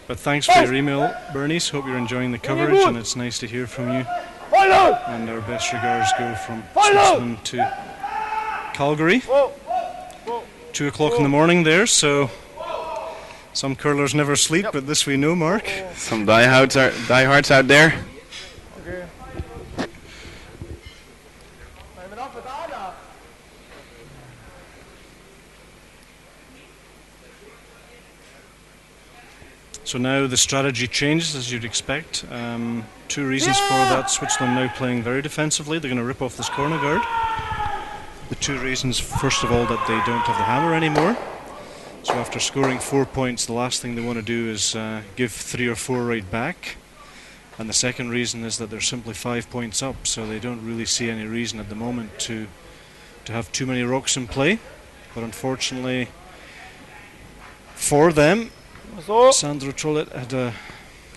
B: But thanks for your email, Bernice. Hope you're enjoying the coverage and it's nice to hear from you.
C: Follow.
B: And our best regards go from Switzerland to Calgary. 2 o'clock in the morning there, so some curlers never sleep, but this we know, Mark.
A: Some diehards out there.
C: Okay.
B: So now the strategy changes, as you'd expect. 2 reasons for that. Switzerland now playing very defensively. They're going to rip off this corner guard. The 2 reasons, first of all, that they don't have the hammer anymore. So after scoring 4 points, the last thing they want to do is give 3 or 4 right back. And the second reason is that they're simply 5 points up, so they don't really see any reason at the moment to have too many rocks in play. But unfortunately for them, Sandro Trollet had a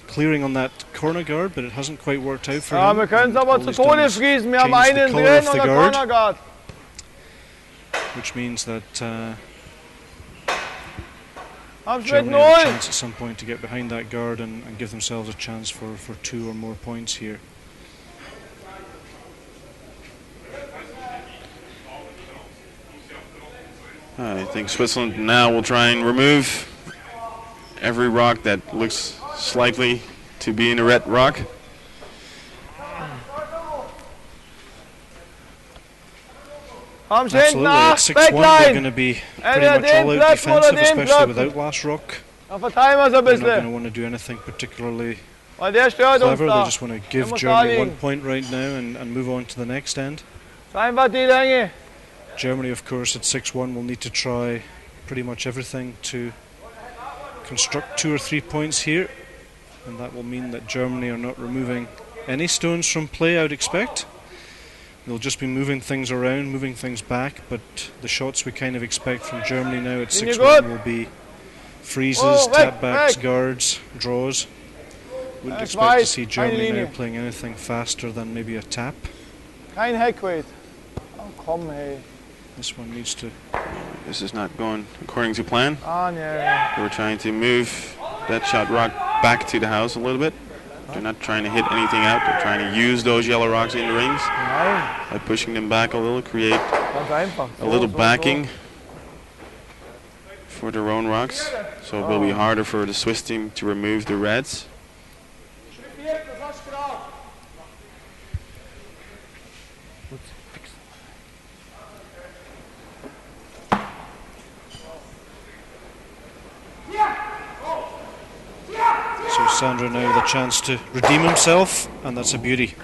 B: clearing on that corner guard, but it hasn't quite worked out for him.
C: Wir können es aber zu Tode friesen. Wir haben
B: Changed the
C: einen
B: colour
C: drin
B: of
C: und
B: the
C: der
B: guard.
C: Corner Guard.
B: Which means that
C: Hab's mit
B: Germany have a
C: 0.
B: chance at some point to get behind that guard and give themselves a chance for 2 or more points here.
A: I think Switzerland now will try and remove every rock that looks slightly to be in a red rock.
B: Absolutely, at 6-1 they're going to be pretty much all out defensive, especially without last rock.
C: Dann verteilen wir es ein
B: They're not going to
C: bisschen.
B: want to do anything particularly
C: Weil der stört uns
B: clever. They
C: da.
B: just want to give
C: muss
B: Germany
C: da
B: 1
C: liegen.
B: point right now and move on to the next end.
C: Das ist einfach die Länge.
B: Germany, of course, at 6-1 will need to try pretty much everything to construct 2 or 3 points here, and that will mean that Germany are not removing any stones from play, I would expect. They'll just be moving things around, moving things back, but the shots we kind of expect from Germany now at 6-1 will be freezes, tap backs, guards, draws. Wouldn't expect to see Germany now playing anything faster than maybe a tap.
C: Kein Heckweight. Oh, komm, hey.
B: This one needs to...
A: This is not going according to plan.
C: Ah, nee.
A: They were trying to move that shot rock back to the house a little bit. They're not trying to hit anything out. They're trying to use those yellow rocks in the rings
C: Nein,
A: by pushing them back a little, create
C: ganz einfach.
A: a little backing for their own rocks. So it will be harder for the Swiss team to remove the reds.
B: So Sandro now with a chance to redeem himself, and that's a beauty.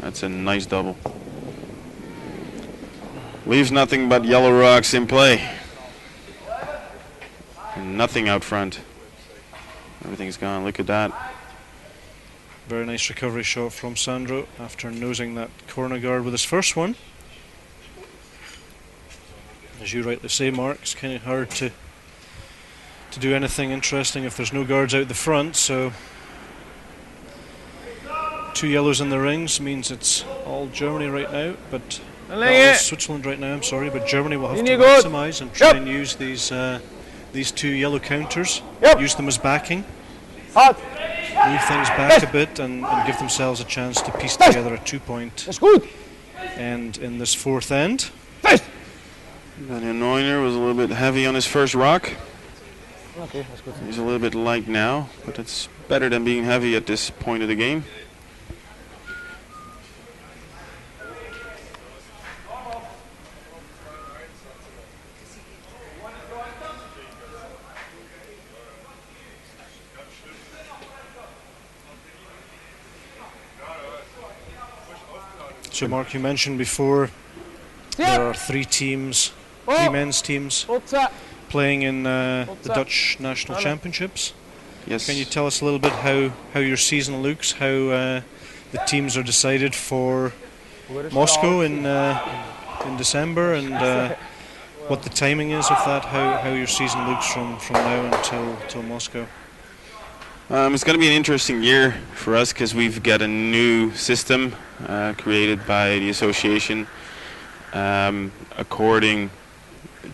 A: That's a nice double. Leaves nothing but yellow rocks in play. And nothing out front. Everything's gone. Look at that.
B: Very nice recovery shot from Sandro after nosing that corner guard with his first one. As you rightly say, Mark, it's kind of hard to do anything interesting if there's no guards out the front, so 2 yellows in the rings means it's all Germany right now, but all Switzerland right now, I'm sorry, but Germany will have to maximise and try and use these 2 yellow counters, use them as backing, move things back a bit and give themselves a chance to piece together a 2-point end in this 4th end.
A: Daniel Neuner was a little bit heavy on his first rock. He's a little bit light now, but it's better than being heavy at this point of the game.
B: So Mark, you mentioned before there are 3 teams, 3 men's teams playing in the Dutch National Championships.
A: Yes.
B: Can you tell us a little bit how your season looks, how the teams are decided for Moscow in December, and what the timing is of that, how your season looks from now until Moscow?
A: It's going to be an interesting year for us because we've got a new system created by the association according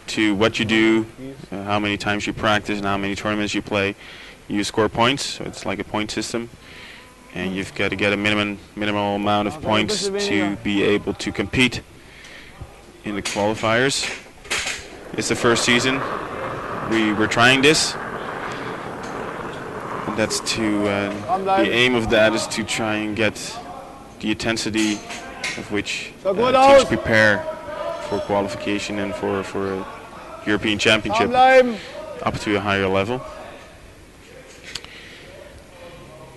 A: to what you do, how many times you practice and how many tournaments you play. You score points, so it's like a point system, and you've got to get a minimal amount of points to be able to compete in the qualifiers. It's the first season we're trying this. That's to the aim of that is to try and get the intensity of which teams prepare for qualification and for a European Championship up to a higher level.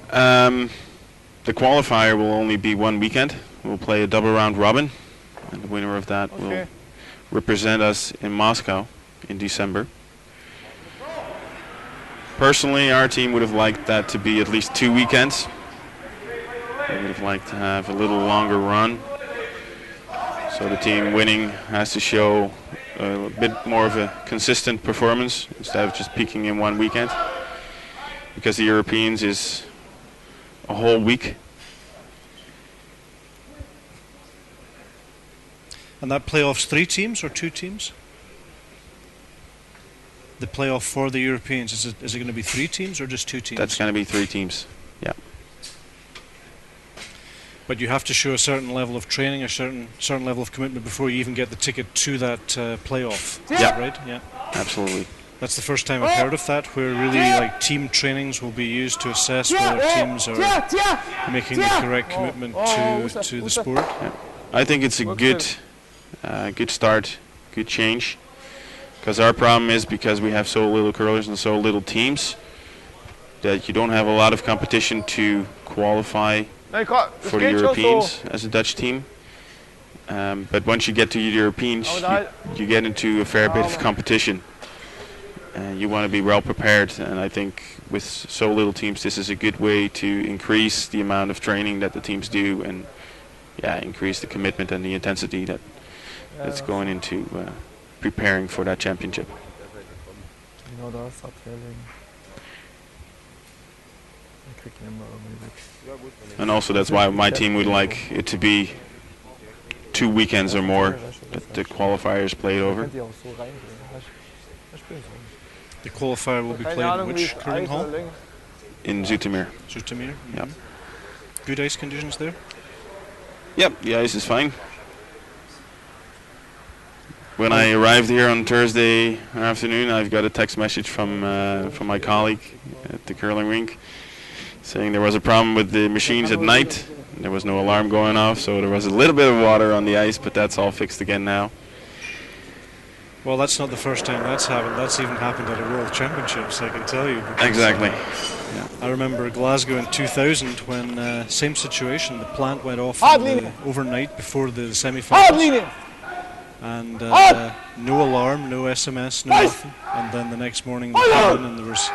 A: The qualifier will only be 1 weekend. We'll play a double round robin, and the winner of that will represent us in Moscow in December. Personally, our team would have liked that to be at least 2 weekends. We would have liked to have a little longer run. So the team winning has to show a bit more of a consistent performance instead of just peaking in 1 weekend. Because the Europeans is a whole week.
B: And that playoff's 3 teams or 2 teams? The playoff for the Europeans, is it going to be 3 teams or just 2 teams?
A: That's going to be 3 teams, yeah.
B: But you have to show a certain level of training, a certain level of commitment before you even get the ticket to that playoff. Is that right? Yeah.
A: Absolutely.
B: That's the first time I've heard of that, where really like team trainings will be used to assess whether teams are making the correct commitment to the sport.
A: Yeah. I think it's a good start, good change. Because our problem is because we have so little curlers and so little teams that you don't have a lot of competition to qualify for the Europeans as a Dutch team. But once you get to the Europeans, you get into a fair bit of competition. And you want to be well prepared, and I think with so little teams this is a good way to increase the amount of training that the teams do and increase the commitment and the intensity that's going into preparing for that championship. And also that's why my team would like it to be 2 weekends or more that the qualifiers played over.
B: The qualifier will be played in which curling hall?
A: In Zoetermeer.
B: Zoetermeer?
A: Yep.
B: Good ice conditions there?
A: Yep, the ice is fine. When I arrived here on Thursday afternoon, I've got a text message from my colleague at the curling rink saying there was a problem with the machines at night. There was no alarm going off, so there was a little bit of water on the ice, but that's all fixed again now.
B: Well, that's not the first time that's happened. That's even happened at a World Championships, I can tell you.
A: Exactly.
B: Yeah. I remember Glasgow in 2000 when same situation. The plant went off overnight before the semi-finals. And no alarm, no SMS, no nothing. And then the next morning they came in and there was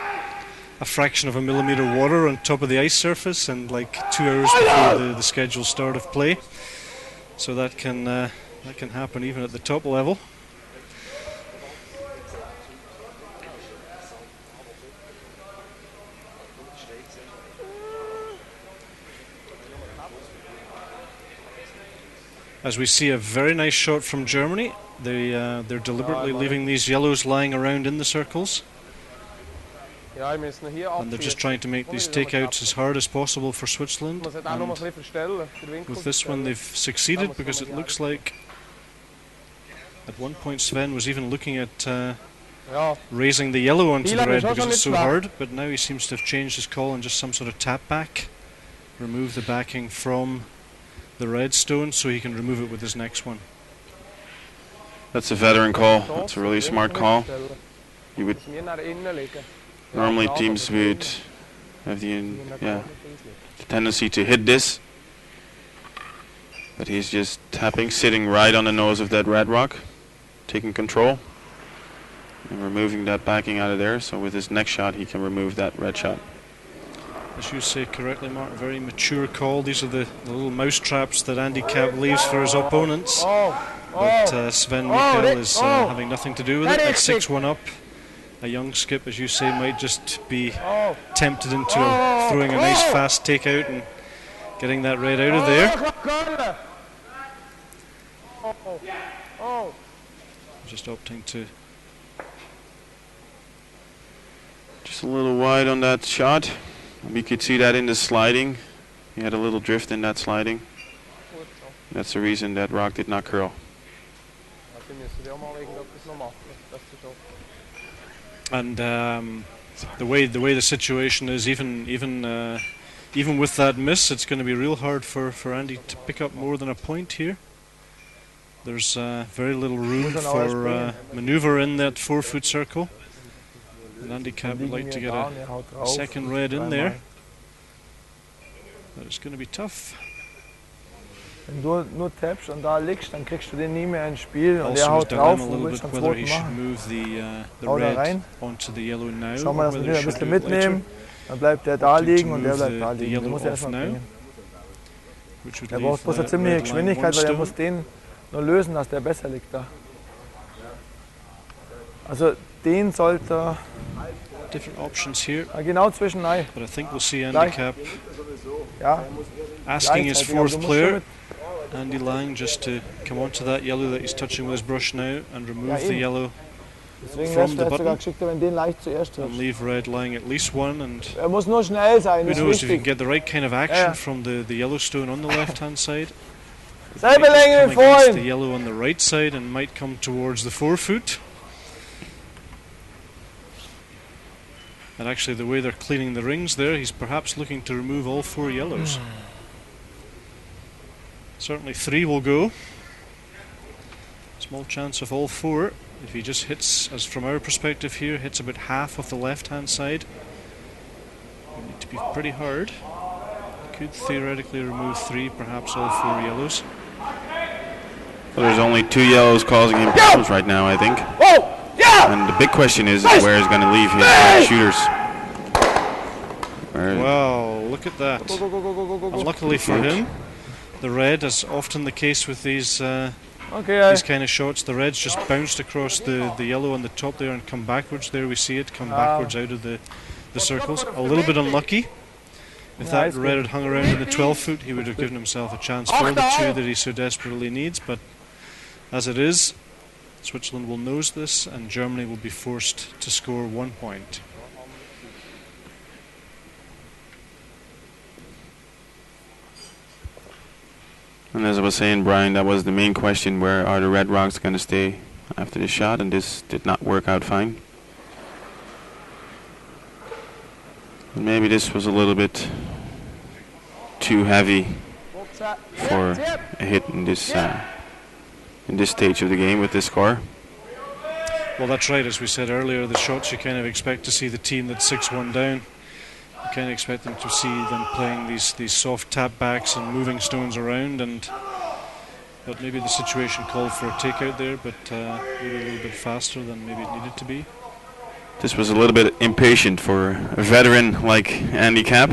B: a fraction of a millimetre water on top of the ice surface, and like 2 hours before the scheduled start of play. So that can happen even at the top level. As we see a very nice shot from Germany. They're deliberately leaving these yellows lying around in the circles. And they're just trying to make these takeouts as hard as possible for Switzerland. And with this one they've succeeded, because it looks like at one point Sven was even looking at raising the yellow onto the red because it's so hard, but now he seems to have changed his call and just some sort of tap back. Remove the backing from the red stone so he can remove it with his next one.
A: That's a veteran call. That's a really smart call. You would normally teams would have the tendency to hit this, but he's just tapping, sitting right on the nose of that red rock, taking control and removing that backing out of there. So with his next shot, he can remove that red shot.
B: As you say correctly, Mark, a very mature call. These are the little mouse traps that Andy Kapp leaves for his opponents. But Sven Michel is having nothing to do with it. At 6-1 up, a young skip, as you say, might just be tempted into throwing a nice fast takeout and getting that red out of there. Just opting to...
A: Just a little wide on that shot. We could see that in the sliding. He had a little drift in that sliding. That's the reason that rock did not curl.
B: And the way the situation is, even with that miss, it's going to be real hard for Andy to pick up more than a point here. There's very little room for maneuver in that 4-foot circle. And Andy Kapp would like to get a second red in there. But it's going to be tough.
C: Wenn du nur tappst und da liegst, dann kriegst du den nie mehr ins Spiel und
B: Also
C: er haut drauf
B: a
C: und
B: little
C: willst
B: bit
C: am
B: whether he
C: zweiten
B: should
C: machen.
B: move the
C: Hau da
B: red
C: rein.
B: onto the yellow now,
C: Schau mal,
B: or
C: dass wir
B: whether
C: wieder
B: he
C: ein
B: should
C: bisschen
B: do it later,
C: mitnehmen. Dann bleibt der da
B: Opting to
C: liegen und der
B: move
C: bleibt da
B: the
C: liegen. Den
B: yellow
C: muss er
B: off
C: erstmal
B: now,
C: bringen.
B: which would
C: Er
B: leave
C: braucht bloß eine
B: that
C: ziemliche
B: red line one
C: Geschwindigkeit, weil er muss
B: stone.
C: den nur lösen, dass der besser liegt da. Also den sollte
B: Different options here,
C: er genau zwischen rein.
B: but I think we'll see Andy
C: Gleich.
B: Kapp
C: Ja,
B: asking his
C: gleichzeitig, aber
B: fourth
C: du musst
B: player,
C: schon mit,
B: Andy Lang, just to come onto that yellow that he's touching with his brush now and remove
C: Ja,
B: the
C: eben.
B: yellow
C: deswegen
B: from
C: wäre es
B: the
C: vielleicht sogar
B: button
C: geschickter, wenn den leicht zuerst
B: and
C: triffst.
B: leave red lying at least one. And
C: Er muss nur schnell sein,
B: who
C: das ist
B: knows if you can
C: wichtig.
B: get the right kind of action
C: Ja.
B: from the yellow stone on the left hand side.
C: Selbe
B: Might
C: Länge
B: come
C: wie
B: against the
C: vorhin.
B: yellow on the right side and might come towards the 4-foot. And actually, the way they're cleaning the rings there, he's perhaps looking to remove all 4 yellows. Certainly 3 will go. Small chance of all 4. If he just hits, as from our perspective here, hits about half of the left-hand side, we need to be pretty hard. Could theoretically remove 3, perhaps all 4 yellows.
A: Well, there's only 2 yellows causing him problems right now, I think. And the big question is where he's going to leave his shooters.
B: Wow, look at that. Luckily for him, the red, as often the case with these
C: Okay,
B: kind of shots, the red's just bounced across the yellow on the top there and come backwards. There we see it come backwards out of the circles. A little bit unlucky. If that red had hung around in the 12-foot, he would have given himself a chance for the 2 that he so desperately needs. But as it is, Switzerland will nose this and Germany will be forced to score 1 point.
A: And as I was saying, Brian, that was the main question: where are the red rocks going to stay after the shot? And this did not work out fine. And maybe this was a little bit too heavy for a hit in this stage of the game with this score.
B: Well, that's right. As we said earlier, the shots you kind of expect to see the team that's 6-1 down. You kind of expect them to see them playing these soft tap backs and moving stones around, but maybe the situation called for a takeout there, but maybe a little bit faster than maybe it needed to be.
A: This was a little bit impatient for a veteran like Andy Kapp.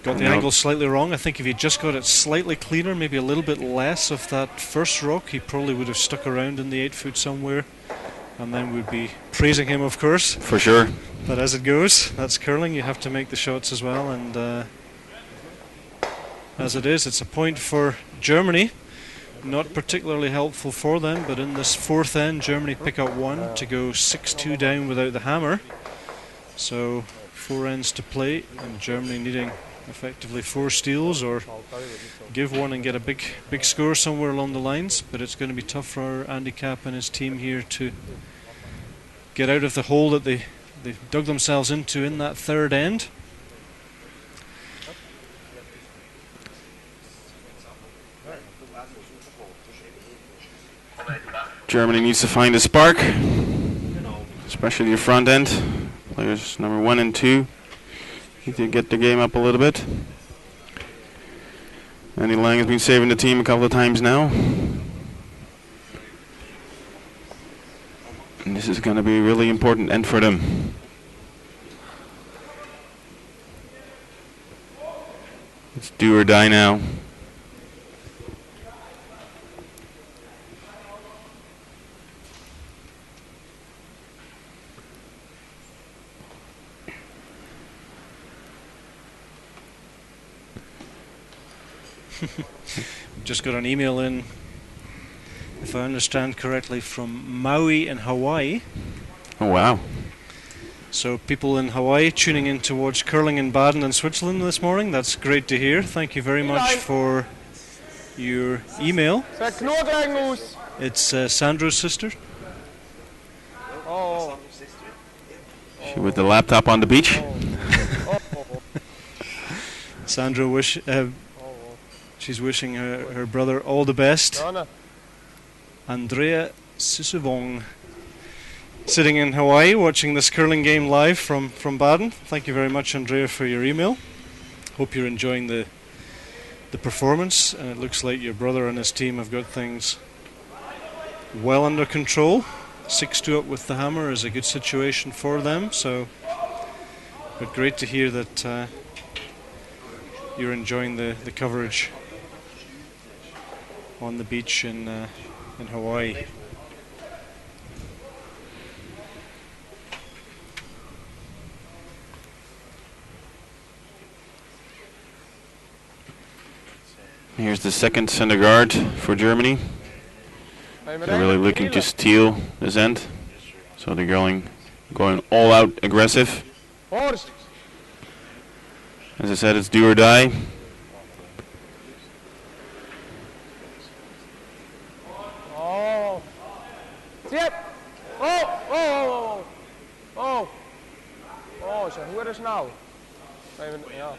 B: Got the angle slightly wrong. I think if he just got it slightly cleaner, maybe a little bit less of that first rock, he probably would have stuck around in the 8-foot somewhere. And then we'd be praising him, of course.
A: For sure.
B: But as it goes, that's curling. You have to make the shots as well. And As it is, it's a point for Germany. Not particularly helpful for them, but in this fourth end, Germany pick up one to go 6-2 down without the hammer. So 4 ends to play, and Germany needing effectively 4 steals or give one and get a big score somewhere along the lines. But it's going to be tough for Andy Kapp and his team here to get out of the hole that they've dug themselves into in that third end.
A: Germany needs to find a spark, especially your front end. Players number 1 and 2 need to get the game up a little bit. Andy Lang has been saving the team a couple of times now. And this is going to be a really important end for them. It's do or die now.
B: Just got an email in, if I understand correctly, from Maui in Hawaii.
A: Oh wow.
B: So people in Hawaii tuning in to watch curling in Baden and Switzerland this morning. That's great to hear. Thank you very much for your email. It's Sandro's sister.
C: Oh.
A: She with the laptop on the beach.
B: Sandro she's wishing her brother all the best. Andrea Sisuvong, sitting in Hawaii watching this curling game live from Baden. Thank you very much, Andrea, for your email. Hope you're enjoying the performance, and it looks like your brother and his team have got things well under control. 6-2 up with the hammer is a good situation for them, but great to hear that you're enjoying the coverage on the beach in Hawaii.
A: Here's the second center guard for Germany. They're really looking to steal this end, so they're going all out aggressive. As I said, it's do or die.
C: Zo, hoe is het nou? Even, ja.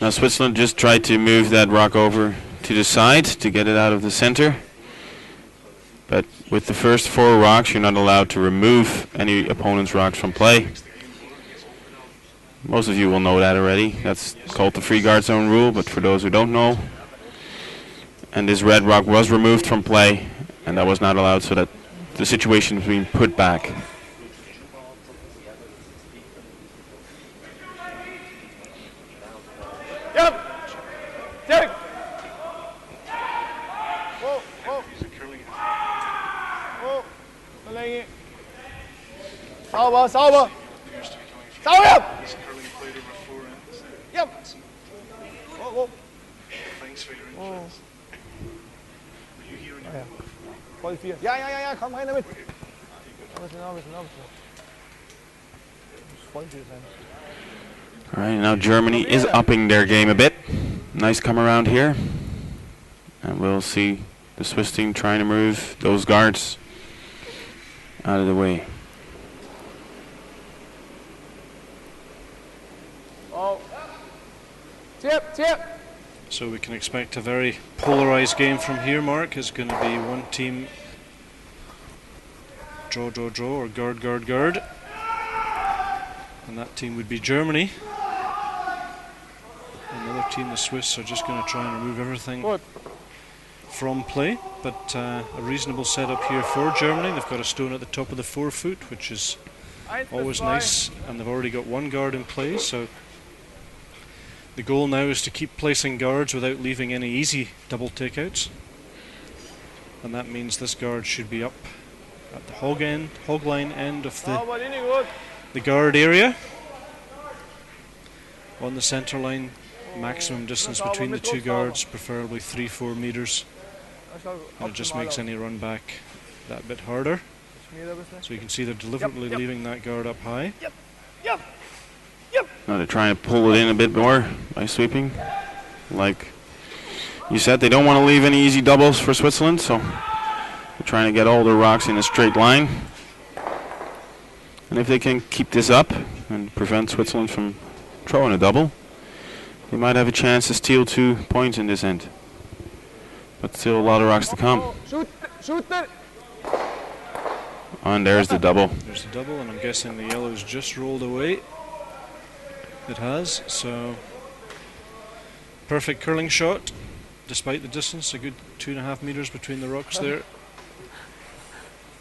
A: Now Switzerland just tried to move that rock over to the side to get it out of the center. But with the first 4 rocks, you're not allowed to remove any opponent's rocks from play. Most of you will know that already. That's called the free guard zone rule, but for those who don't know. And this red rock was removed from play, and that was not allowed, so that the situation was being put back.
C: Yep. Dirk. Oh, oh. Oh, verlengen. Sauber, sauber. Sauber. Yep. Oh, oh.
B: Thanks for your
C: Oh.
B: interest. Were you here in your
C: Voll 4. Ja, komm rein damit. Ein bisschen. Voll 4 sein.
A: All right, now Germany is upping their game a bit. Nice come around here. And we'll see the Swiss team trying to move those guards out of the way.
C: Oh. Tip.
B: So we can expect a very polarized game from here, Mark. It's going to be one team draw, or guard. And that team would be Germany. Another team, the Swiss, are just going to try and remove everything from play. But a reasonable setup here for Germany. They've got a stone at the top of the 4-foot, which is always nice. And they've already got one guard in play, so The goal now is to keep placing guards without leaving any easy double takeouts. And that means this guard should be up at the hog line end of the guard area. On the centre line, maximum distance between the two guards, preferably 3-4 meters. And it just makes any run back that bit harder. So you can see they're deliberately leaving that guard up high.
A: Now they're trying to pull it in a bit more by sweeping. Like you said, they don't want to leave any easy doubles for Switzerland, so they're trying to get all the rocks in a straight line. And if they can keep this up and prevent Switzerland from throwing a double, they might have a chance to steal 2 points in this end. But still a lot of rocks to come. And there's the double.
B: There's the double, and I'm guessing the yellow's just rolled away. It has, so perfect curling shot, despite the distance, a good 2.5 meters between the rocks there.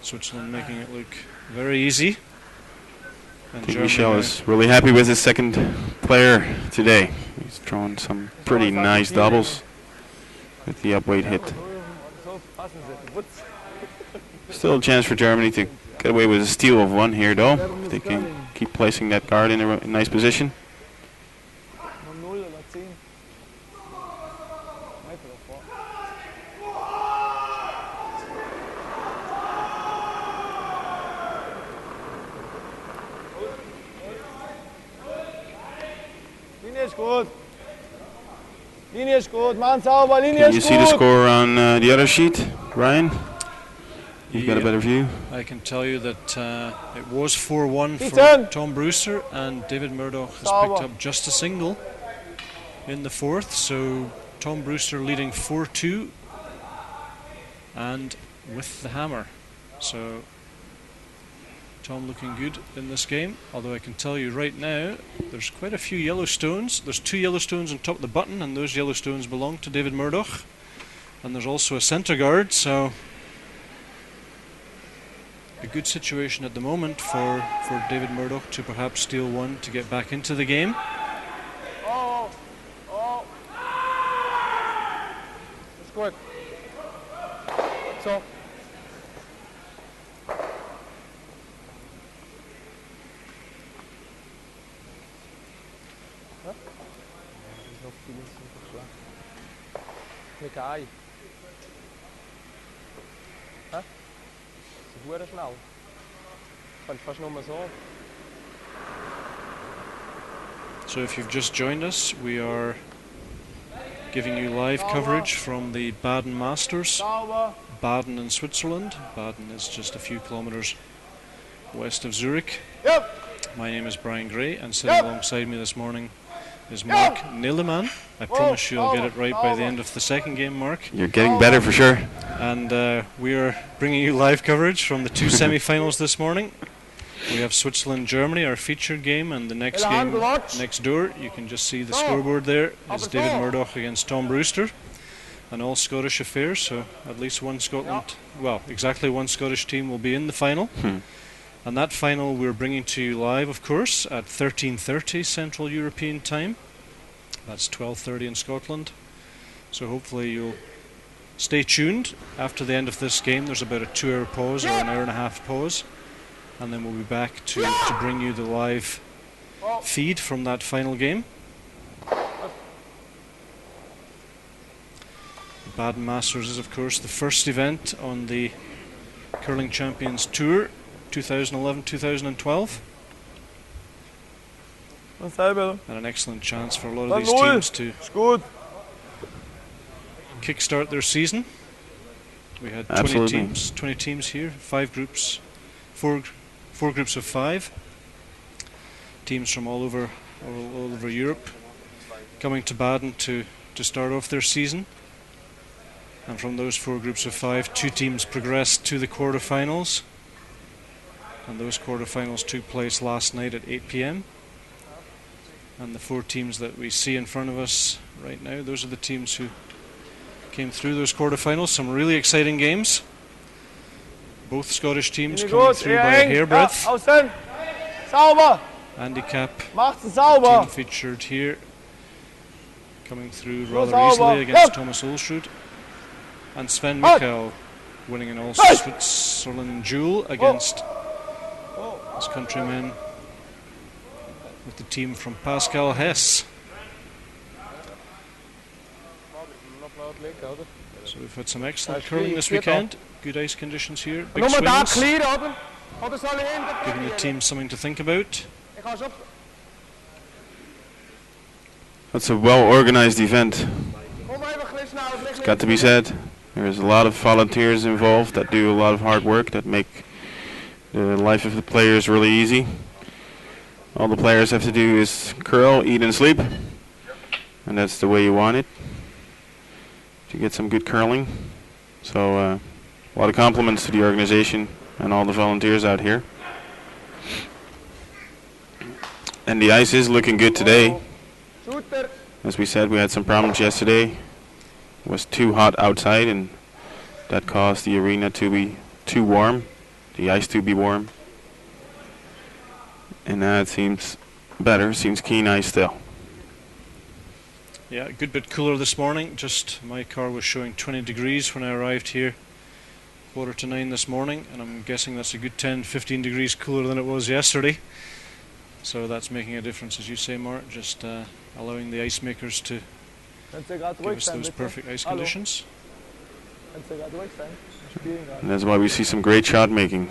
B: Switzerland making it look very easy. And
A: I think Michel is really happy with his second player today. He's thrown some pretty nice doubles with the upweight hit. Still a chance for Germany to get away with a steal of 1 here though, if they can keep placing that guard in a nice position. Can you see the score on the other sheet, Ryan? You've got a better view.
B: I can tell you that it was 4-1 for Tom Brewster, and David Murdoch has picked up just a single in the 4th, so Tom Brewster leading 4-2 and with the hammer. So Tom looking good in this game, although I can tell you right now there's quite a few yellow stones. There's 2 yellow stones on top of the button, and those yellow stones belong to David Murdoch. And there's also a centre guard, so a good situation at the moment for David Murdoch to perhaps steal 1 to get back into the game.
C: That's good. So. Kai. Hä? So gut schnell. Kannst fast nur so.
B: So if you've just joined us, we are giving you live coverage from the Baden Masters. Baden in Switzerland. Baden is just a few kilometers west of Zurich. My name is Brian Gray, and sitting alongside me this morning is Mark Nilleman. I promise you I'll get it right by the end of the second game, Mark.
A: You're getting better for sure.
B: And we are bringing you live coverage from the 2 semi-finals this morning. We have Switzerland-Germany, our featured game, and the next game next door, you can just see the scoreboard there, is David Murdoch against Tom Brewster. An all-Scottish affair, so at least one Scotland, well, exactly one Scottish team will be in the final. And that final we're bringing to you live, of course, at 13:30 Central European Time. That's 12:30 in Scotland. So hopefully you'll stay tuned. After the end of this game, there's about a 2-hour pause or an 1.5 pause. And then we'll be back to bring you the live feed from that final game. The Baden Masters is, of course, the first event on the Curling Champions Tour 2011-2012. And an excellent chance for a lot of these teams to kickstart their season. We had 20 teams here, 5 groups, four groups of 5. Teams from all over Europe coming to Baden to start off their season. And from those 4 groups of 5, 2 teams progressed to the quarterfinals. And those quarterfinals took place last night at 8 p.m. And the 4 teams that we see in front of us right now, those are the teams who came through those quarterfinals. Some really exciting games. Both Scottish teams coming through by a hairbreadth. Andy Kapp, team featured here, coming through rather easily against Thomas Ulsrud. And Sven Michel winning an all-Switzerland duel against his countrymen with the team from Pascal Hess. So we've had some excellent curling this weekend. Good ice conditions here. Big swings. Giving the team something to think about.
A: That's a well-organized event. It's got to be said. There's a lot of volunteers involved that do a lot of hard work that make the life of the players really easy. All the players have to do is curl, eat and sleep, and that's the way you want it to get some good curling. So a lot of compliments to the organization and all the volunteers out here. And the ice is looking good today. As we said, we had some problems yesterday. It was too hot outside, and that caused the arena to be too warm, the ice to be warm. And now it seems better, seems keen ice still.
B: Yeah, a good bit cooler this morning. Just my car was showing 20 degrees when I arrived here 8:45 this morning, and I'm guessing that's a good 10-15 degrees cooler than it was yesterday. So that's making a difference, as you say, Mark, just allowing the ice makers to give us those perfect ice conditions.
A: And that's why we see some great shot making.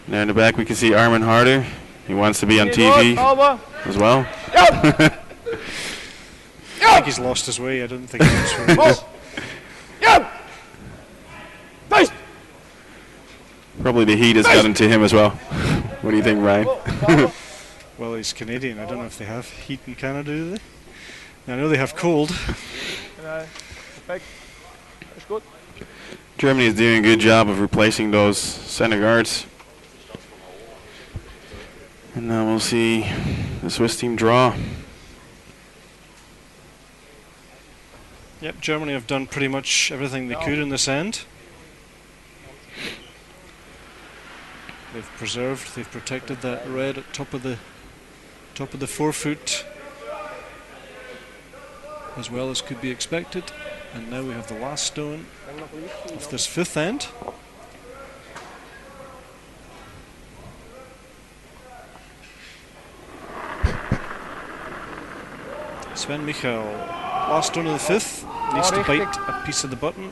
A: There in the back we can see Armin Harder. He wants to be on TV as well.
B: I think he's lost his way. I don't think he was.
A: Probably the heat has gotten to him as well. What do you think, Ryan?
B: Well, he's Canadian. I don't know if they have heat in Canada, do they? I know they have cold.
A: Germany is doing a good job of replacing those center guards. And now we'll see the Swiss team draw.
B: Yep, Germany have done pretty much everything they could in this end. They've preserved, they've protected that red at top of the forefoot as well as could be expected. And now we have the last stone of this fifth end. Sven Michel, last stone of the fifth, needs to bite a piece of the button.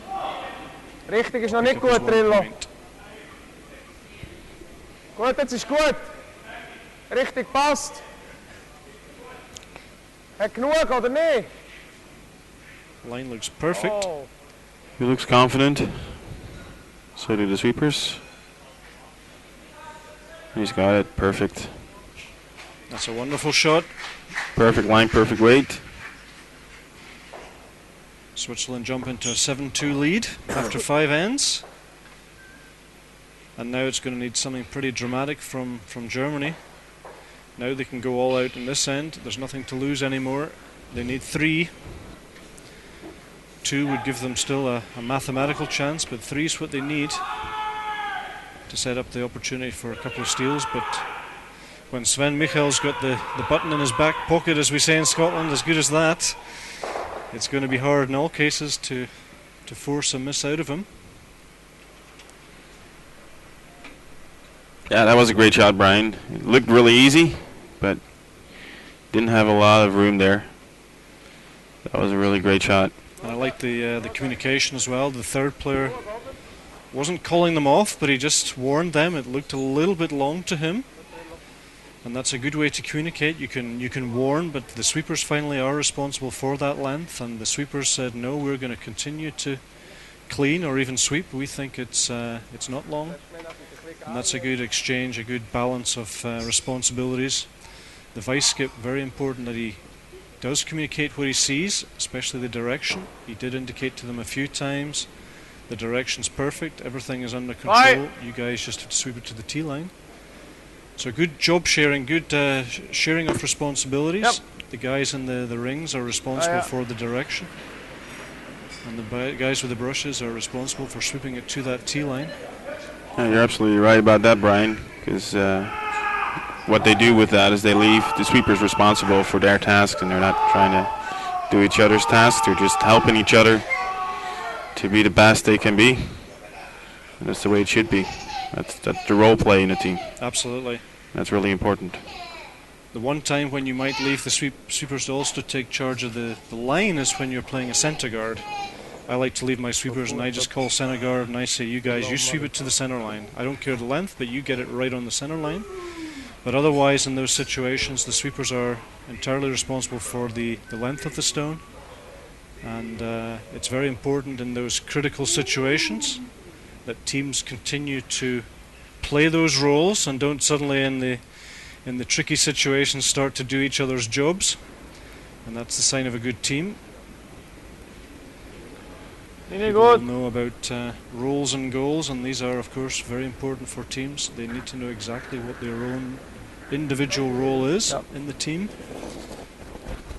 C: Richtig is nog niet goed, Trillo. Goed, het is goed. Richtig past. Heb genoeg oder nee?
B: Line looks perfect.
C: Oh.
A: He looks confident. So do the sweepers. He's got it, perfect.
B: That's a wonderful shot.
A: Perfect line, perfect weight.
B: Switzerland jump into a 7-2 lead after 5 ends. And now it's going to need something pretty dramatic from Germany. Now they can go all out in this end. There's nothing to lose anymore. They need 3. 2 would give them still a mathematical chance, but 3 is what they need to set up the opportunity for a couple of steals. But when Sven Michel's got the button in his back pocket, as we say in Scotland, as good as that, it's going to be hard in all cases to force a miss out of him.
A: Yeah, that was a great shot, Brian. It looked really easy, but didn't have a lot of room there. That was a really great shot.
B: And I like the communication as well. The third player wasn't calling them off, but he just warned them. It looked a little bit long to him. And that's a good way to communicate. You can warn, but the sweepers finally are responsible for that length. And the sweepers said, no, we're going to continue to clean or even sweep. We think it's not long. And that's a good exchange, a good balance of responsibilities. The vice skip, very important that he does communicate what he sees, especially the direction. He did indicate to them a few times the direction's perfect, everything is under control. Aye. You guys just have to sweep it to the tee line. So good job sharing, good sharing of responsibilities. Yep. The guys in the rings are responsible for the direction. And the guys with the brushes are responsible for sweeping it to that tee line.
A: Yeah, you're absolutely right about that, Brian, because what they do with that is they leave the sweepers responsible for their tasks, and they're not trying to do each other's tasks. They're just helping each other to be the best they can be. And that's the way it should be. That's the role play in a team.
B: Absolutely.
A: That's really important.
B: The one time when you might leave the sweepers to also take charge of the line is when you're playing a centre guard. I like to leave my sweepers and I just call centre guard and I say, you guys, you sweep it to the centre line. I don't care the length, but you get it right on the centre line. But otherwise, in those situations, the sweepers are entirely responsible for the length of the stone. And it's very important in those critical situations that teams continue to play those roles and don't suddenly in the tricky situations start to do each other's jobs. And that's the sign of a good team. People know about roles and goals, and these are of course very important for teams. They need to know exactly what their own individual role is in the team,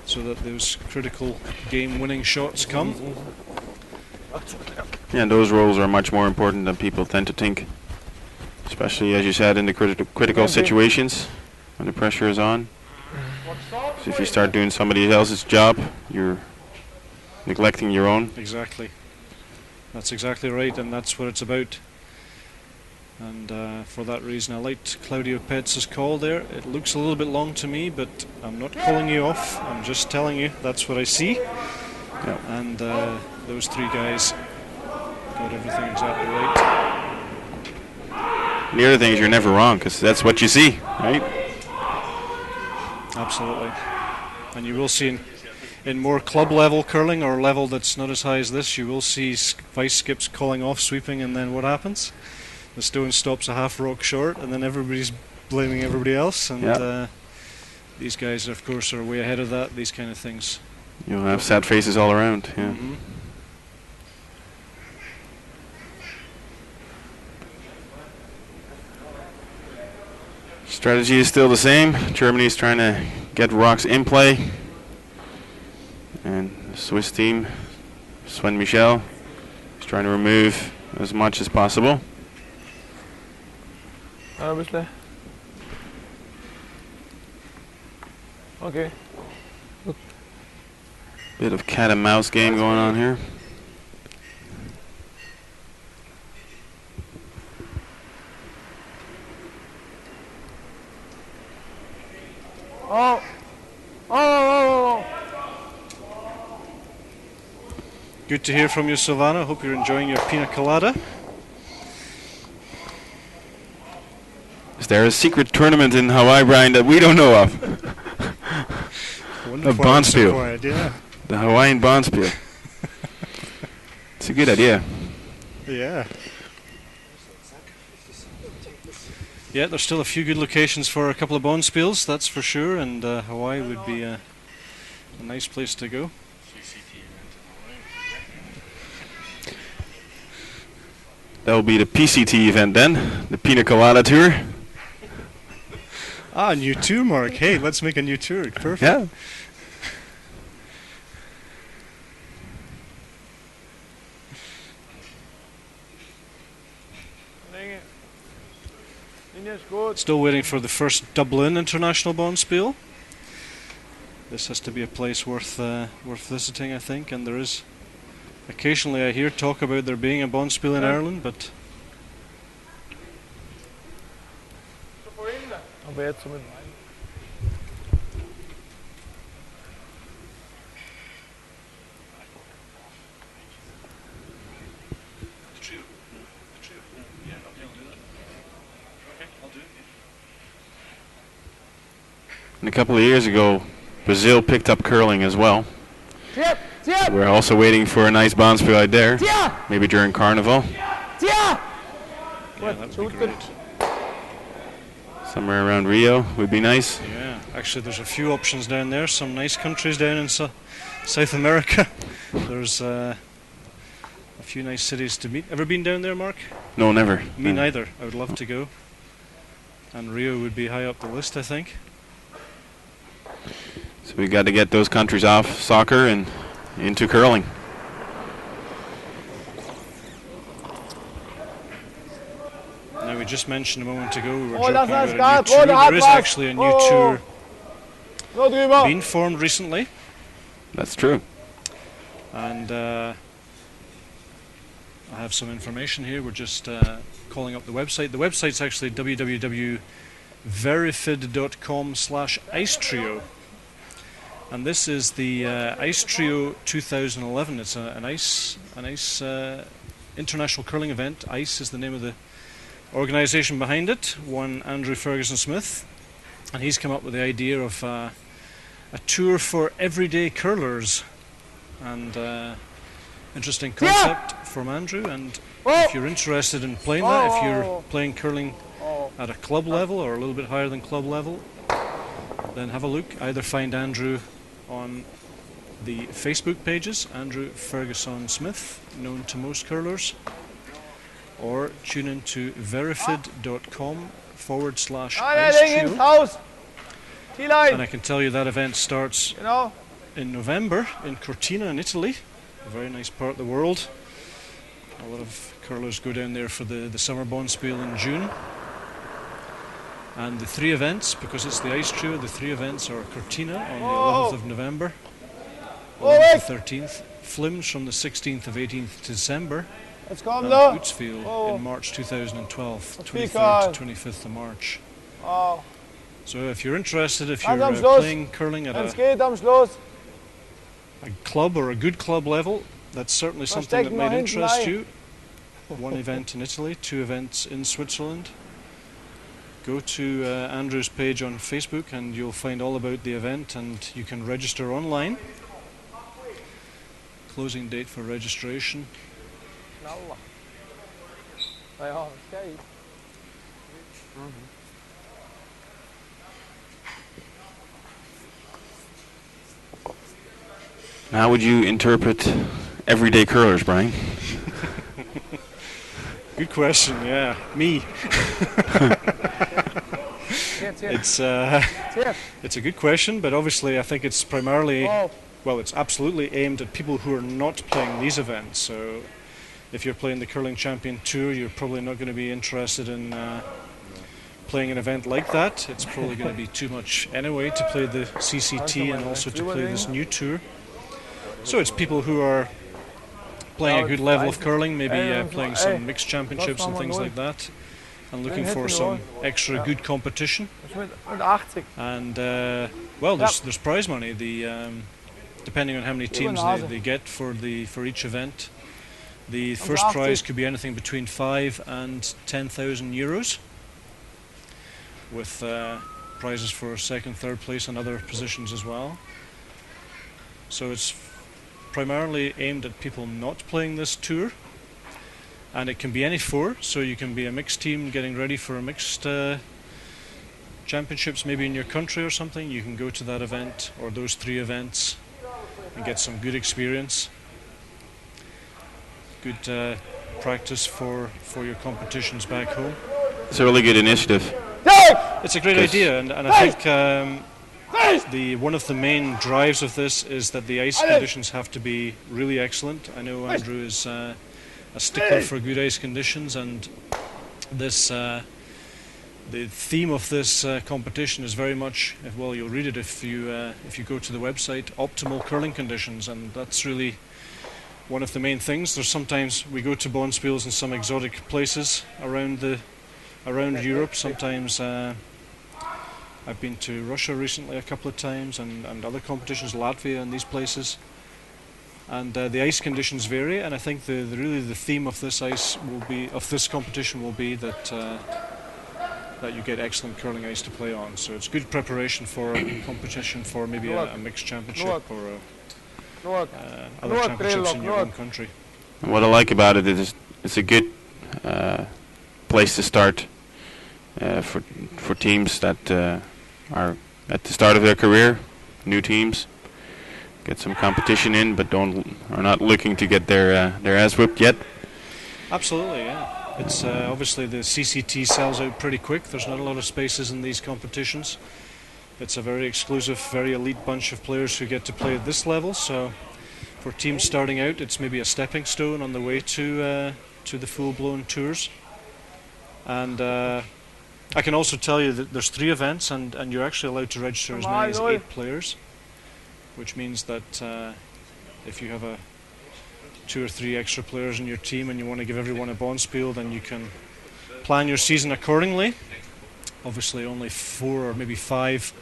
B: so that those critical game-winning shots come.
A: Yeah, and those roles are much more important than people tend to think, especially as you said in the critical situations when the pressure is on. So if you start doing somebody else's job, you're neglecting your own.
B: Exactly. That's exactly right, and that's what it's about. And for that reason I liked Claudio Petz's call there. It looks a little bit long to me, but I'm not calling you off. I'm just telling you that's what I see.
A: Yep.
B: And those three guys got everything exactly right.
A: The other thing is you're never wrong, because that's what you see, right?
B: Absolutely. And you will see in more club level curling, or level that's not as high as this, you will see vice skips calling off sweeping, and then what happens? The stone stops a half rock short, and then everybody's blaming everybody else. And these guys, of course, are way ahead of that. These kind of things.
A: You'll have sad faces all around. Yeah.
B: Mm-hmm.
A: Strategy is still the same. Germany is trying to get rocks in play, and the Swiss team, Michel, is trying to remove as much as possible.
C: Okay.
A: Bit of cat and mouse game going on here.
B: Good to hear from you, Silvana. Hope you're enjoying your pina colada.
A: Is there a secret tournament in Hawaii, Brian, that we don't know of? A Bonspiel.
B: Yeah.
A: The Hawaiian Bonspiel. It's a good idea.
B: Yeah. Yeah, there's still a few good locations for a couple of Bonspiels, that's for sure, and Hawaii would be a nice place to go.
A: That will be the PCT event then, the Pina Colada Tour.
B: Ah, new tour, Mark. Hey, let's make a new tour. Perfect.
A: Yeah.
B: Still waiting for the first Dublin International Bonspiel. This has to be a place worth visiting, I think, and there is. Occasionally I hear talk about there being a Bonspiel in Ireland, but
A: And a couple of years ago, Brazil picked up curling as well. So we're also waiting for a nice Bonspiel out there, maybe during Carnival.
B: yeah, that'd be great.
A: Somewhere around Rio would be nice.
B: Yeah, actually there's a few options down there, some nice countries down in South America. There's a few nice cities to meet. Ever been down there, Mark?
A: No, never.
B: Me neither. I would love to go. And Rio would be high up the list, I think.
A: So we got to get those countries off soccer and into curling.
B: Now, we just mentioned a moment ago, we were
C: Oh,
B: joking
C: lass
B: about
C: uns
B: a new
C: Gas,
B: tour.
C: oh,
B: There is
C: Abfahrt.
B: actually a new
C: Oh.
B: tour
C: Nur drüber.
B: being formed recently,
A: That's true.
B: and I have some information here. We're just calling up the website. The website's actually www.verifid.com/icetrio, and this is the Ice Trio 2011. It's an ice international curling event. ICE is the name of the organisation behind it. One Andrew Ferguson Smith, and he's come up with the idea of a tour for everyday curlers, and interesting concept from Andrew. And if you're interested in playing that, if you're playing curling at a club level or a little bit higher than club level, then have a look. Either find Andrew on the Facebook pages, Andrew Ferguson Smith, known to most curlers, or tune into verifid.com/icetrio.
C: Raus.
B: And
C: T-Line.
B: I can tell you that event starts
C: Genau.
B: in November in Cortina in Italy, a very nice part of the world. A lot of curlers go down there for the summer Bonspiel in June. And the three events, because it's the Ice Trio, the three events are Cortina on the 11th of November, 11th to 13th, Flims from the 16th of 18th December,
C: Jetzt kommt
B: and
C: er.
B: Utsfield
C: Oh.
B: in March 2012,
C: That's
B: 23rd
C: big,
B: to 25th of March.
C: Oh,
B: So if you're interested, if
C: Ganz
B: you're
C: am Schluss.
B: playing curling at
C: wenn's
B: a
C: geht am Schluss.
B: club or a good club level, that's certainly something that
C: stecken wir
B: might
C: hinten
B: interest
C: rein.
B: you. One event in Italy, two events in Switzerland. Go to Andrew's page on Facebook and you'll find all about the event, and you can register online. Closing date for registration.
C: Knaller. Na ja, das geht.
A: How would you interpret everyday curlers, Brian?
B: Good question, yeah. Me. It's it's a good question, but obviously I think it's primarily,
C: Oh,
B: well, it's absolutely aimed at people who are not playing these events. So if you're playing the Curling Champion Tour, you're probably not going to be interested in playing an event like that. It's probably going to be too much anyway to play the CCT and also to play this new tour. So it's people who are playing a good level of curling, maybe playing some mixed championships and things like that, and looking for some extra good competition.
C: das mit 80.
B: And well, there's prize money. Depending on how many teams they get for each event, the first prize could be anything between 5 and 10,000 euros, with prizes for second, third place, and other positions as well. So it's primarily aimed at people not playing this tour, and it can be any four. So you can be a mixed team getting ready for a mixed championships, maybe in your country or something. You can go to that event or those three events and get some good experience, good practice for your competitions back home.
A: It's a really good initiative.
B: It's a great idea, and I think one of the main drives of this is that the ice conditions have to be really excellent. I know Andrew is a stickler for good ice conditions, and this the theme of this competition is very much, well, you'll read it if you go to the website, optimal curling conditions, and that's really one of the main things. There's sometimes we go to Bonspiels in some exotic places around Europe. Sometimes I've been to Russia recently a couple of times, and other competitions, Latvia and these places. And the ice conditions vary, and I think really the theme of this competition will be that you get excellent curling ice to play on. So it's good preparation for a competition, for maybe a mixed championship or other championships in your own country.
A: And what I like about it is it's a good place to start for teams that are at the start of their career, new teams. Get some competition in, but are not looking to get their ass whipped yet.
B: Absolutely, yeah. It's obviously the CCT sells out pretty quick. There's not a lot of spaces in these competitions. It's a very exclusive, very elite bunch of players who get to play at this level. So for teams starting out, it's maybe a stepping stone on the way to the full-blown tours. And I can also tell you that there's 3 events, and you're actually allowed to register as many as 8 players, which means that if you have 2 or 3 extra players in your team and you want to give everyone a bonspiel, then you can plan your season accordingly. Obviously only 4 or maybe 5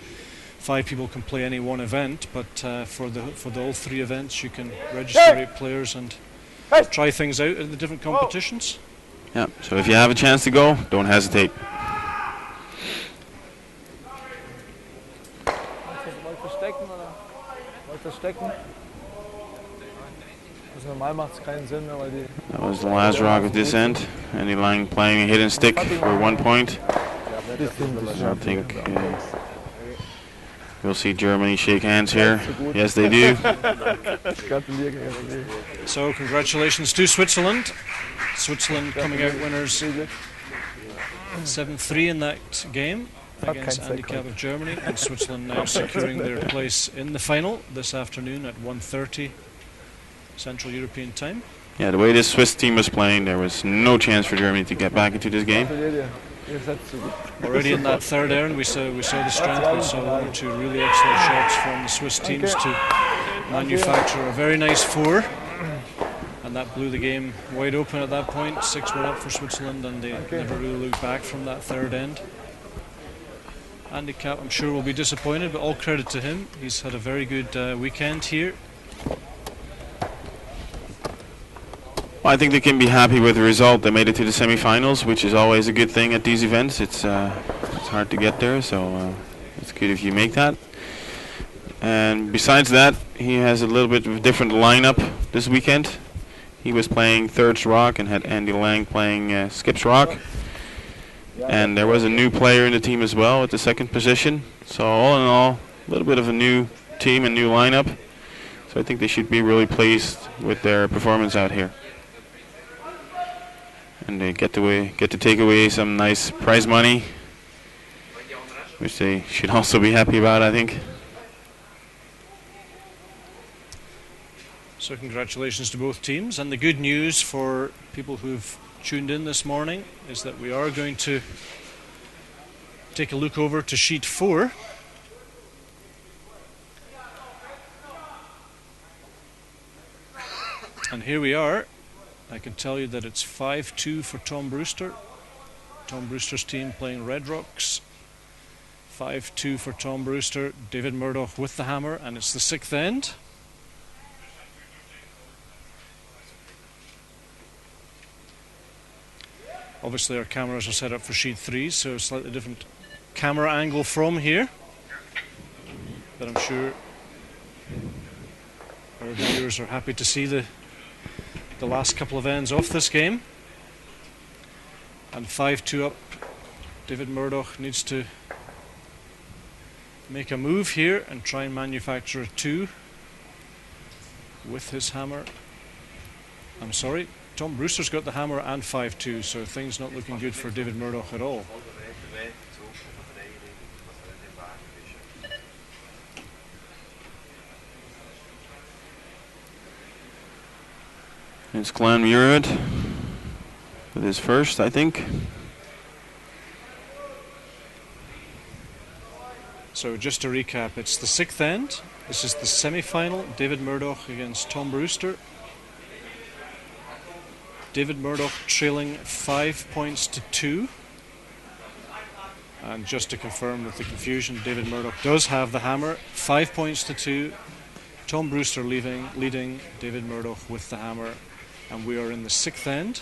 B: people can play any one event, but for all 3 events you can register 8 players and try things out at the different competitions.
A: Yeah, so if you have a chance to go, don't hesitate.
C: That
A: was the last rock at this end. Andy Lang playing a hidden stick for 1 point. I think we'll see Germany shake hands here. Yes, they do.
B: So congratulations to Switzerland. Switzerland coming out winners 7-3 in that game against Andy Kapp of Germany, and Switzerland now securing their place in the final this afternoon at 1:30 Central European time.
A: Yeah, the way this Swiss team was playing, there was no chance for Germany to get back into this game.
B: Already in that third errand, we saw the strength. We saw 1 or 2 really excellent shots from the Swiss teams to manufacture a very nice 4, and that blew the game wide open at that point. 6 were up for Switzerland, and they never really looked back from that third end. Andy Kapp, I'm sure, will be disappointed, but all credit to him. He's had a very good weekend here.
A: Well, I think they can be happy with the result. They made it to the semi-finals, which is always a good thing at these events. It's hard to get there, so it's good if you make that. And besides that, he has a little bit of a different lineup this weekend. He was playing Thirds Rock and had Andy Lang playing Skips Rock. And there was a new player in the team as well at the second position. So all in all, a little bit of a new team and new lineup. So I think they should be really pleased with their performance out here. And they get to take away some nice prize money, which they should also be happy about, I think.
B: So congratulations to both teams, and the good news for people who've tuned in this morning is that we are going to take a look over to sheet 4. And here we are. I can tell you that it's 5-2 for Tom Brewster. Tom Brewster's team playing Red Rocks. 5-2 for Tom Brewster. David Murdoch with the hammer, and it's the 6th end. Obviously our cameras are set up for sheet 3, so a slightly different camera angle from here. But I'm sure our viewers are happy to see the last couple of ends off this game. And 5-2 up. David Murdoch needs to make a move here and try and manufacture a 2 with his hammer. I'm sorry, Tom Brewster's got the hammer and 5-2, so things not looking good for David Murdoch at all.
A: It's Glenn Murad with his first, I think.
B: So just to recap, it's the 6th end. This is the semi-final. David Murdoch against Tom Brewster. David Murdoch trailing 5 points to 2. And just to confirm with the confusion, David Murdoch does have the hammer. 5 points to 2. Tom Brewster leading David Murdoch with the hammer. And we are in the 6th end.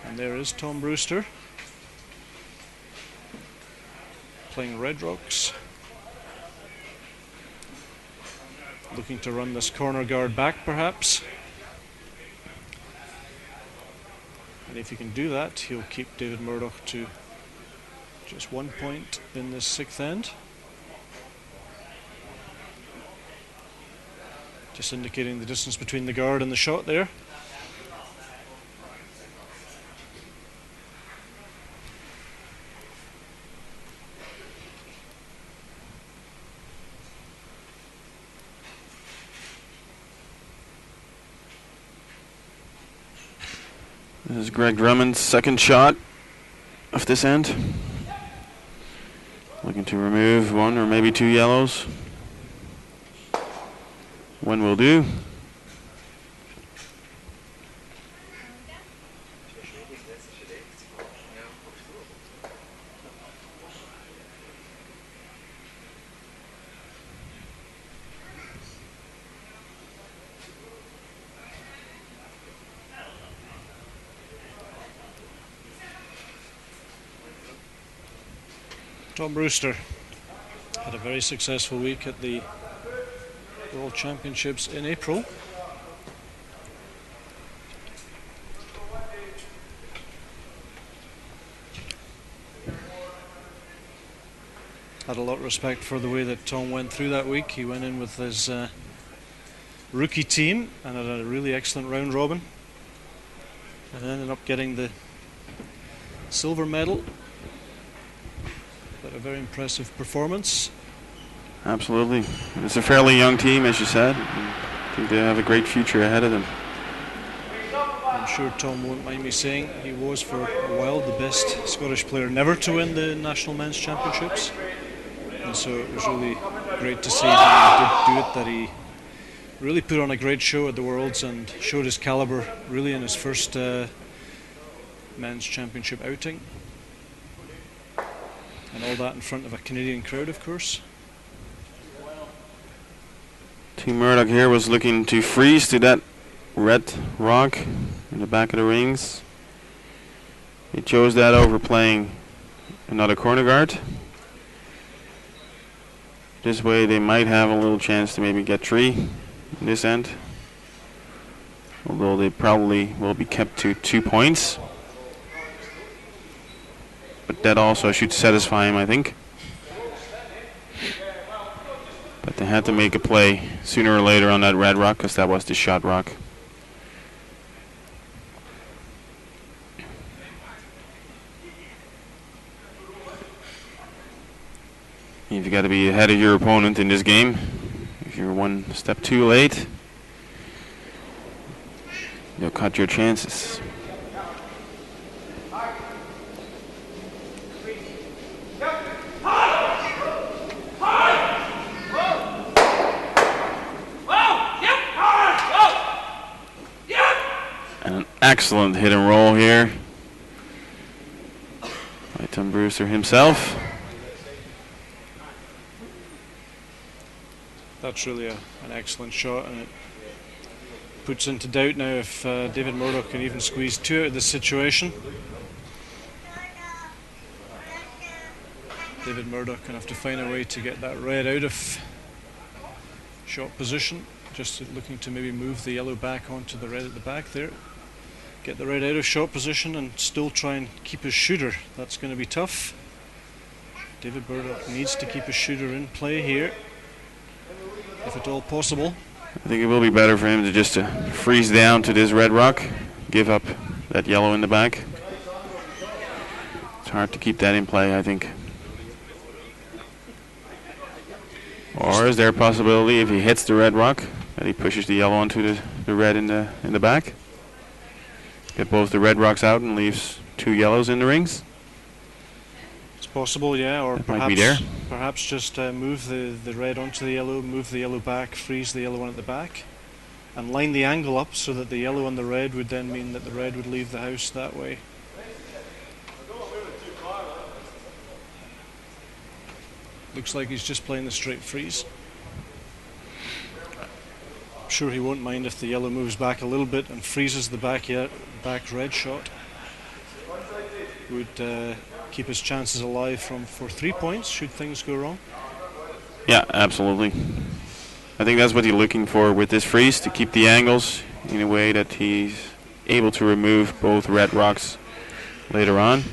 B: And there is Tom Brewster playing Red Rocks. Looking to run this corner guard back, perhaps. And if he can do that, he'll keep David Murdoch to just 1 point in this 6th end. Just indicating the distance between the guard and the shot there.
A: This is Greg Drummond's second shot. of this end. Looking to remove one or maybe two yellows. One will do.
B: Tom Brewster had a very successful week at the World Championships in April. Had a lot of respect for the way that Tom went through that week. He went in with his rookie team and had a really excellent round robin and ended up getting the silver medal. But a very impressive performance.
A: Absolutely. It's a fairly young team, as you said. I think they have a great future ahead of them.
B: I'm sure Tom won't mind me saying he was for a while the best Scottish player never to win the National Men's Championships. And so it was really great to see that he did do it, that he really put on a great show at the Worlds and showed his calibre really in his first Men's Championship outing. And all that in front of a Canadian crowd, of course.
A: Team Murdoch here was looking to freeze to that red rock in the back of the rings. He chose that over playing another corner guard. This way they might have a little chance to maybe get 3 in this end. Although they probably will be kept to 2 points. But that also should satisfy him, I think. But they had to make a play sooner or later on that red rock, because that was the shot rock. You've got to be ahead of your opponent in this game. If you're one step too late, you'll cut your chances. And an excellent hit and roll here by Tom Brewster himself.
B: That's really an excellent shot, and it puts into doubt now if David Murdoch can even squeeze 2 out of this situation. David Murdoch can have to find a way to get that red out of shot position. Just looking to maybe move the yellow back onto the red at the back there. Get the red out of shot position and still try and keep his shooter. That's going to be tough. David Murdoch needs to keep his shooter in play here, if at all possible.
A: I think it will be better for him to just freeze down to this red rock, give up that yellow in the back. It's hard to keep that in play, I think. Or is there a possibility if he hits the red rock that he pushes the yellow onto the red in the back? Get both the red rocks out and leaves 2 yellows in the rings?
B: It's possible, yeah, or
A: that might be there.
B: Perhaps just move the red onto the yellow, move the yellow back, freeze the yellow one at the back, and line the angle up so that the yellow and the red would then mean that the red would leave the house that way. Looks like he's just playing the straight freeze. I'm sure he won't mind if the yellow moves back a little bit and freezes the back red shot. Would keep his chances alive for 3 points should things go wrong.
A: Yeah, absolutely. I think that's what he's looking for with this freeze, to keep the angles in a way that he's able to remove both red rocks later on.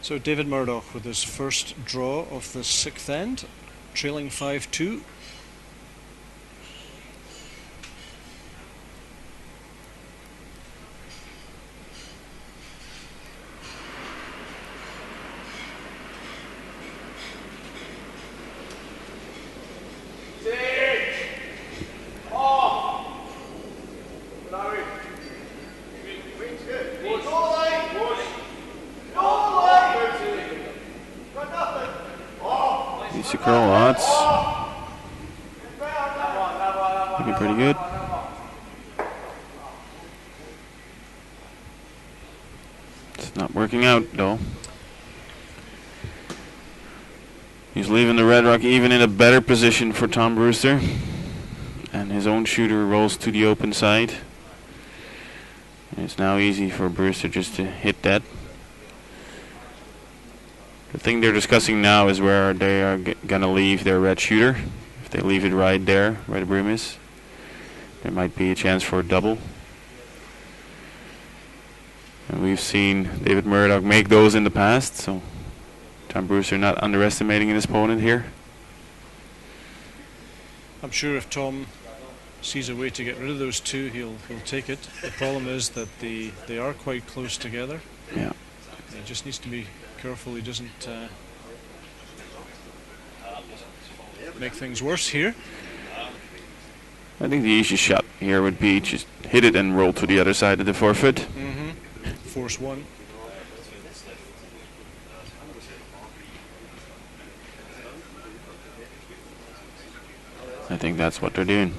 B: So David Murdoch with his first draw of the 6th end, trailing 5-2.
A: pretty good. It's not working out though. He's leaving the Red Rock even in a better position for Tom Brewster. And his own shooter rolls to the open side. And it's now easy for Brewster just to hit that. The thing they're discussing now is where they are going to leave their red shooter. If they leave it right there, where the broom is, there might be a chance for a double. And we've seen David Murdoch make those in the past, so Tom Brewster not underestimating his opponent here.
B: I'm sure if Tom sees a way to get rid of those two, he'll take it. The problem is that they are quite close together.
A: Yeah.
B: He just needs to be careful he doesn't make things worse here.
A: I think the easiest shot here would be just hit it and roll to the other side of the forefoot.
B: Force one.
A: I think that's what they're doing.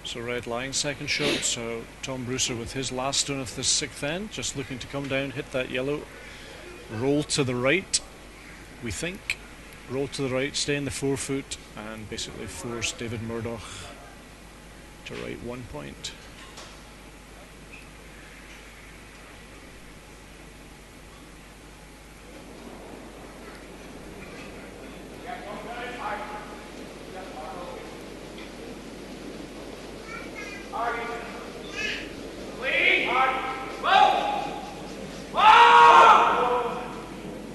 B: So red line, second shot. So Tom Brewster with his last stone of this sixth end, just looking to come down, hit that yellow, roll to the right, we think. Roll to the right, stay in the forefoot, and basically force David Murdoch to right 1 point.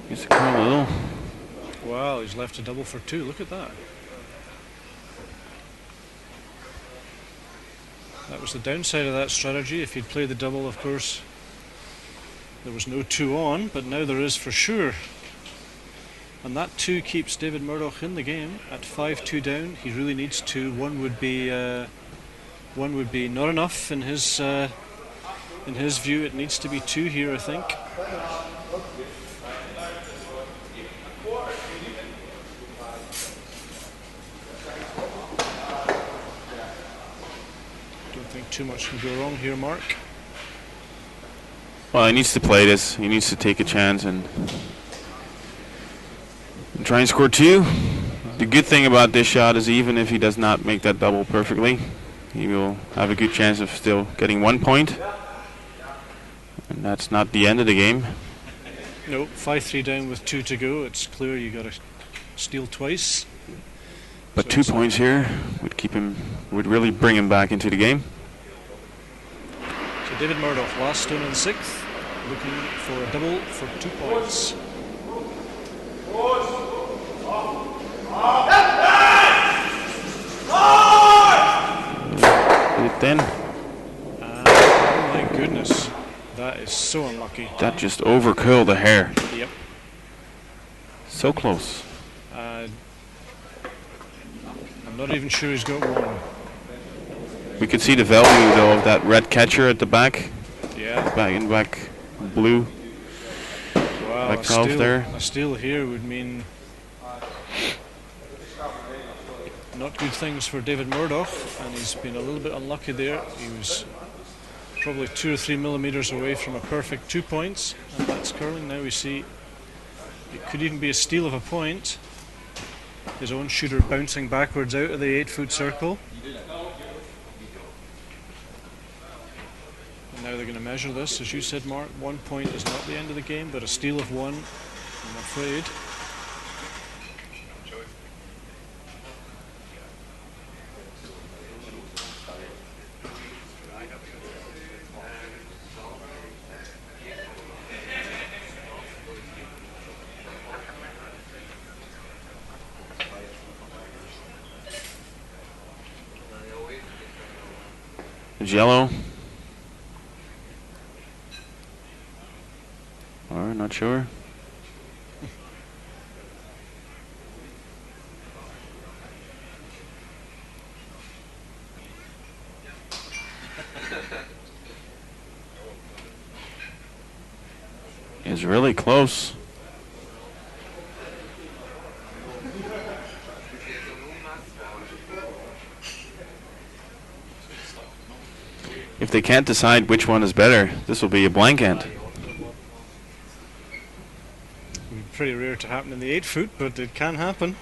A: He's a curl a little.
B: Wow, he's left a double for two. Look at that. That was the downside of that strategy. If he'd played the double, of course, there was no two on, but now there is for sure. And that two keeps David Murdoch in the game at 5-2 down. He really needs two. One would be not enough in his view. It needs to be two here, I think. Don't think too much can go wrong here, Mark.
A: Well, he needs to play this. He needs to take a chance and try and score two. The good thing about this shot is even if he does not make that double perfectly, he will have a good chance of still getting 1 point. And that's not the end of the game.
B: No, 5-3 down with two to go. It's clear you got to steal twice.
A: But
B: So
A: 2 points here would really bring him back into the game.
B: So David Murdoch, last stone in sixth, looking for a double for 2 points.
A: Hit it then.
B: Oh my goodness, that is so unlucky.
A: That just overcurled the hair.
B: Yep.
A: So close.
B: I'm not even sure he's got one.
A: We could see the value though of that red catcher at the back.
B: Yeah.
A: Back blue.
B: Wow,
A: Back 12 there.
B: A steal here would mean not good things for David Murdoch, and he's been a little bit unlucky there. He was probably 2 or 3 millimeters away from a perfect 2 points, and that's curling. Now we see it could even be a steal of a point. His own shooter bouncing backwards out of the 8-foot circle. And now they're going to measure this. As you said, Mark, 1 point is not the end of the game, but a steal of one, I'm afraid.
A: It's yellow. Or not sure. It's really close. if they can't decide which one is better, this will be a blank end.
B: Pretty rare to happen in the 8 foot, but it can happen.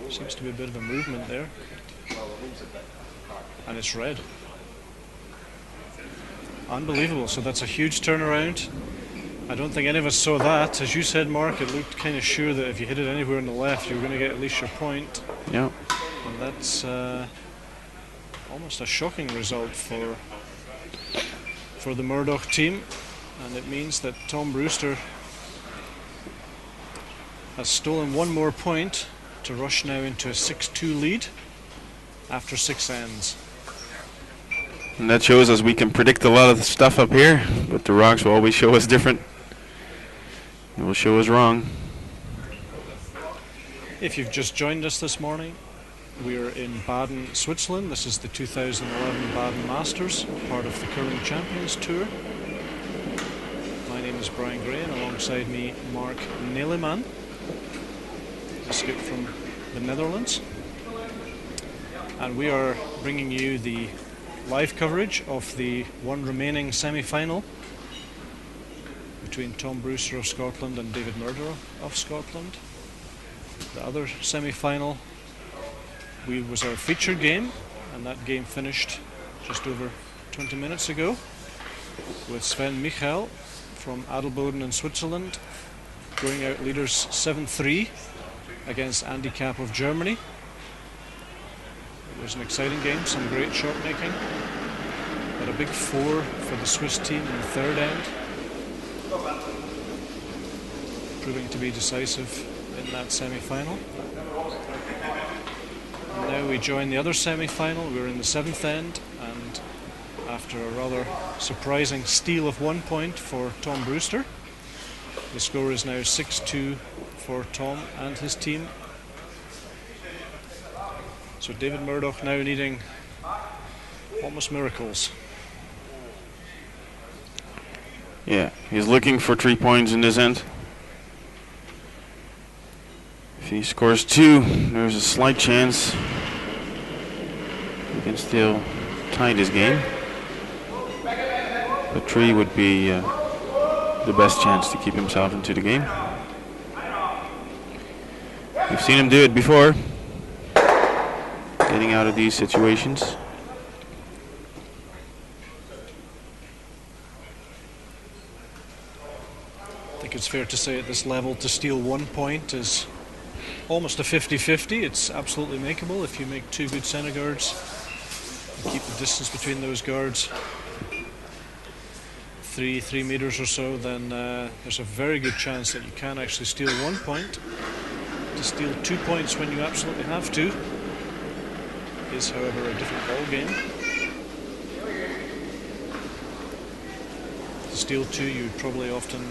B: Seems to be a bit of a movement there. And it's red. Unbelievable. So that's a huge turnaround. I don't think any of us saw that. As you said, Mark, it looked kind of sure that if you hit it anywhere on the left, you were going to get at least your point.
A: Yeah.
B: And that's almost a shocking result for the Murdoch team. And it means that Tom Brewster has stolen one more point to rush now into a 6-2 lead after 6 ends.
A: And that shows us we can predict a lot of the stuff up here, but the rocks will always show us different. It will show us wrong.
B: If you've just joined us this morning, we are in Baden, Switzerland. This is the 2011 Baden Masters, part of the Curling Champions Tour. My name is Brian Gray, and alongside me, Mark Neleman, a skip from the Netherlands. And we are bringing you the live coverage of the one remaining semi-final between Tom Brewster of Scotland and David Murdoch of Scotland. The other semi-final was our featured game, and that game finished just over 20 minutes ago with Sven Michel from Baden in Switzerland going out leaders 7-3 against Andy Kapp of Germany. It was an exciting game, some great shot making, but a big 4 for the Swiss team in the third end, proving to be decisive in that semi-final. And now we join the other semi-final. We're in the 7th end, and after a rather surprising steal of 1 point for Tom Brewster, the score is now 6-2 for Tom and his team. So David Murdoch now needing almost miracles.
A: Yeah, he's looking for 3 points in this end. If he scores 2, there's a slight chance he can still tie this game. But 3 would be the best chance to keep himself into the game. We've seen him do it before, getting out of these situations.
B: I think it's fair to say at this level to steal 1 point is almost a 50-50. It's absolutely makeable if you make 2 good centre guards and keep the distance between those guards 3 meters or so, then there's a very good chance that you can actually steal 1 point. To steal 2 points when you absolutely have to is, however, a different ball game. To steal 2, you'd probably often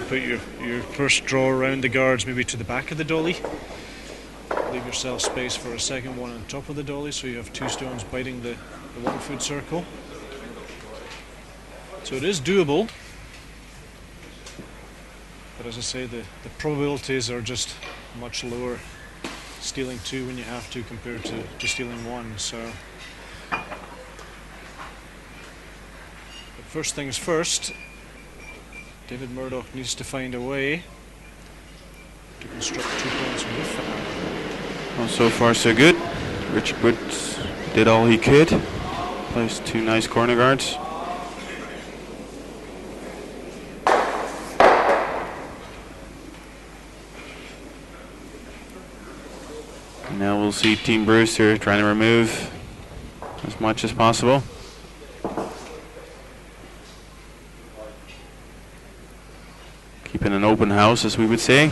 B: put your first draw around the guards, maybe to the back of the dolly. Leave yourself space for a second one on top of the dolly, so you have 2 stones biting the 1 foot circle. So it is doable, but as I say, the probabilities are just much lower stealing 2 when you have to compared to stealing 1. So, but first things first, David Murdoch needs to find a way to construct 2 points with that.
A: Well, so far so good. Richard Woods did all he could. Placed 2 nice corner guards. Now we'll see Team Brewster trying to remove as much as possible. Keeping an open house, as we would say.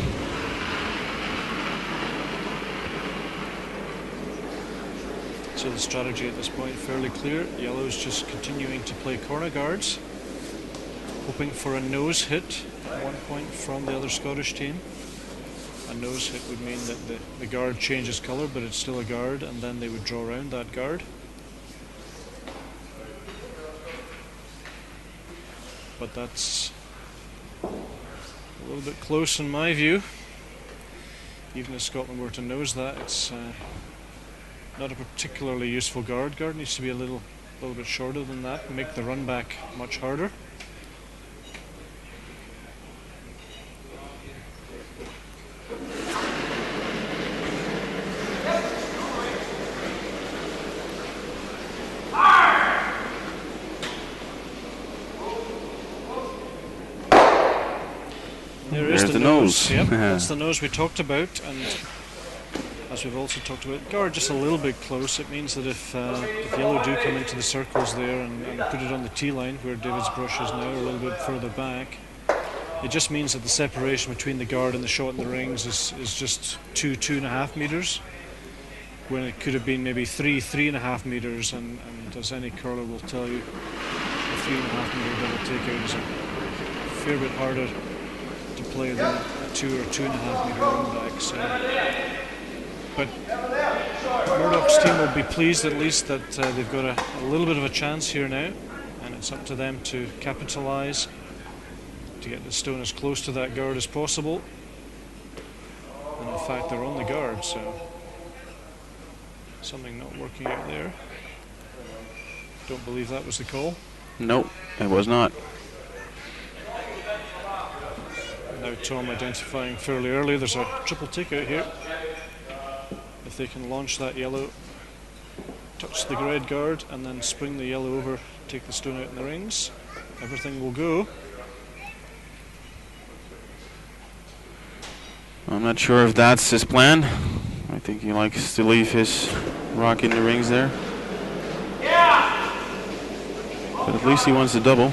B: So the strategy at this point fairly clear. Yellow's just continuing to play corner guards, hoping for a nose hit at 1 point from the other Scottish team. A nose hit would mean that the guard changes colour, but it's still a guard, and then they would draw around that guard. But that's a little bit close in my view. Even if Scotland were to nose that, it's not a particularly useful guard. Guard needs to be a little bit shorter than that and make the run back much harder. There's the nose. Yep, that's the nose we talked about, and as we've also talked about, guard just a little bit close. It means that if yellow do come into the circles there and put it on the tee line where David's brush is now, a little bit further back, it just means that the separation between the guard and the shot in the rings is just 2.5 meters, when it could have been maybe 3.5 meters, and as any curler will tell you, a 3.5 meter double takeout is a fair bit harder to play than a 2 or 2.5 meter run back. So, but Murdoch's team will be pleased at least that they've got a little bit of a chance here now, and it's up to them to capitalise, to get the stone as close to that guard as possible. And in fact, they're on the guard, so something not working out there. Don't believe that was the call.
A: Nope, it was not.
B: Now Tom identifying fairly early, there's a triple takeout here. If they can launch that yellow, touch the red guard, and then spring the yellow over, take the stone out in the rings, everything will go.
A: I'm not sure if that's his plan. I think he likes to leave his rock in the rings there. But at least he wants to double.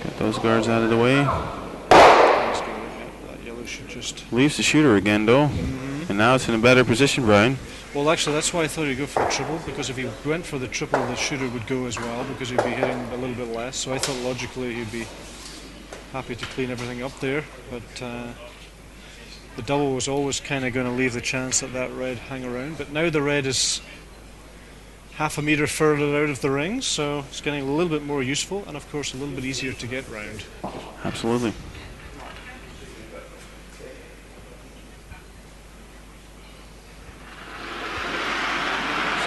A: Get those guards out of the way.
B: That yellow should just
A: Leaves the shooter again though. And now it's in a better position, Brian.
B: Well, actually, that's why I thought he'd go for the triple, because if he went for the triple, the shooter would go as well, because he'd be hitting a little bit less. So I thought logically he'd be happy to clean everything up there. But the double was always kind of going to leave the chance that that red hang around. But now the red is half a meter further out of the rings, so it's getting a little bit more useful, and of course a little bit easier to get round.
A: Absolutely.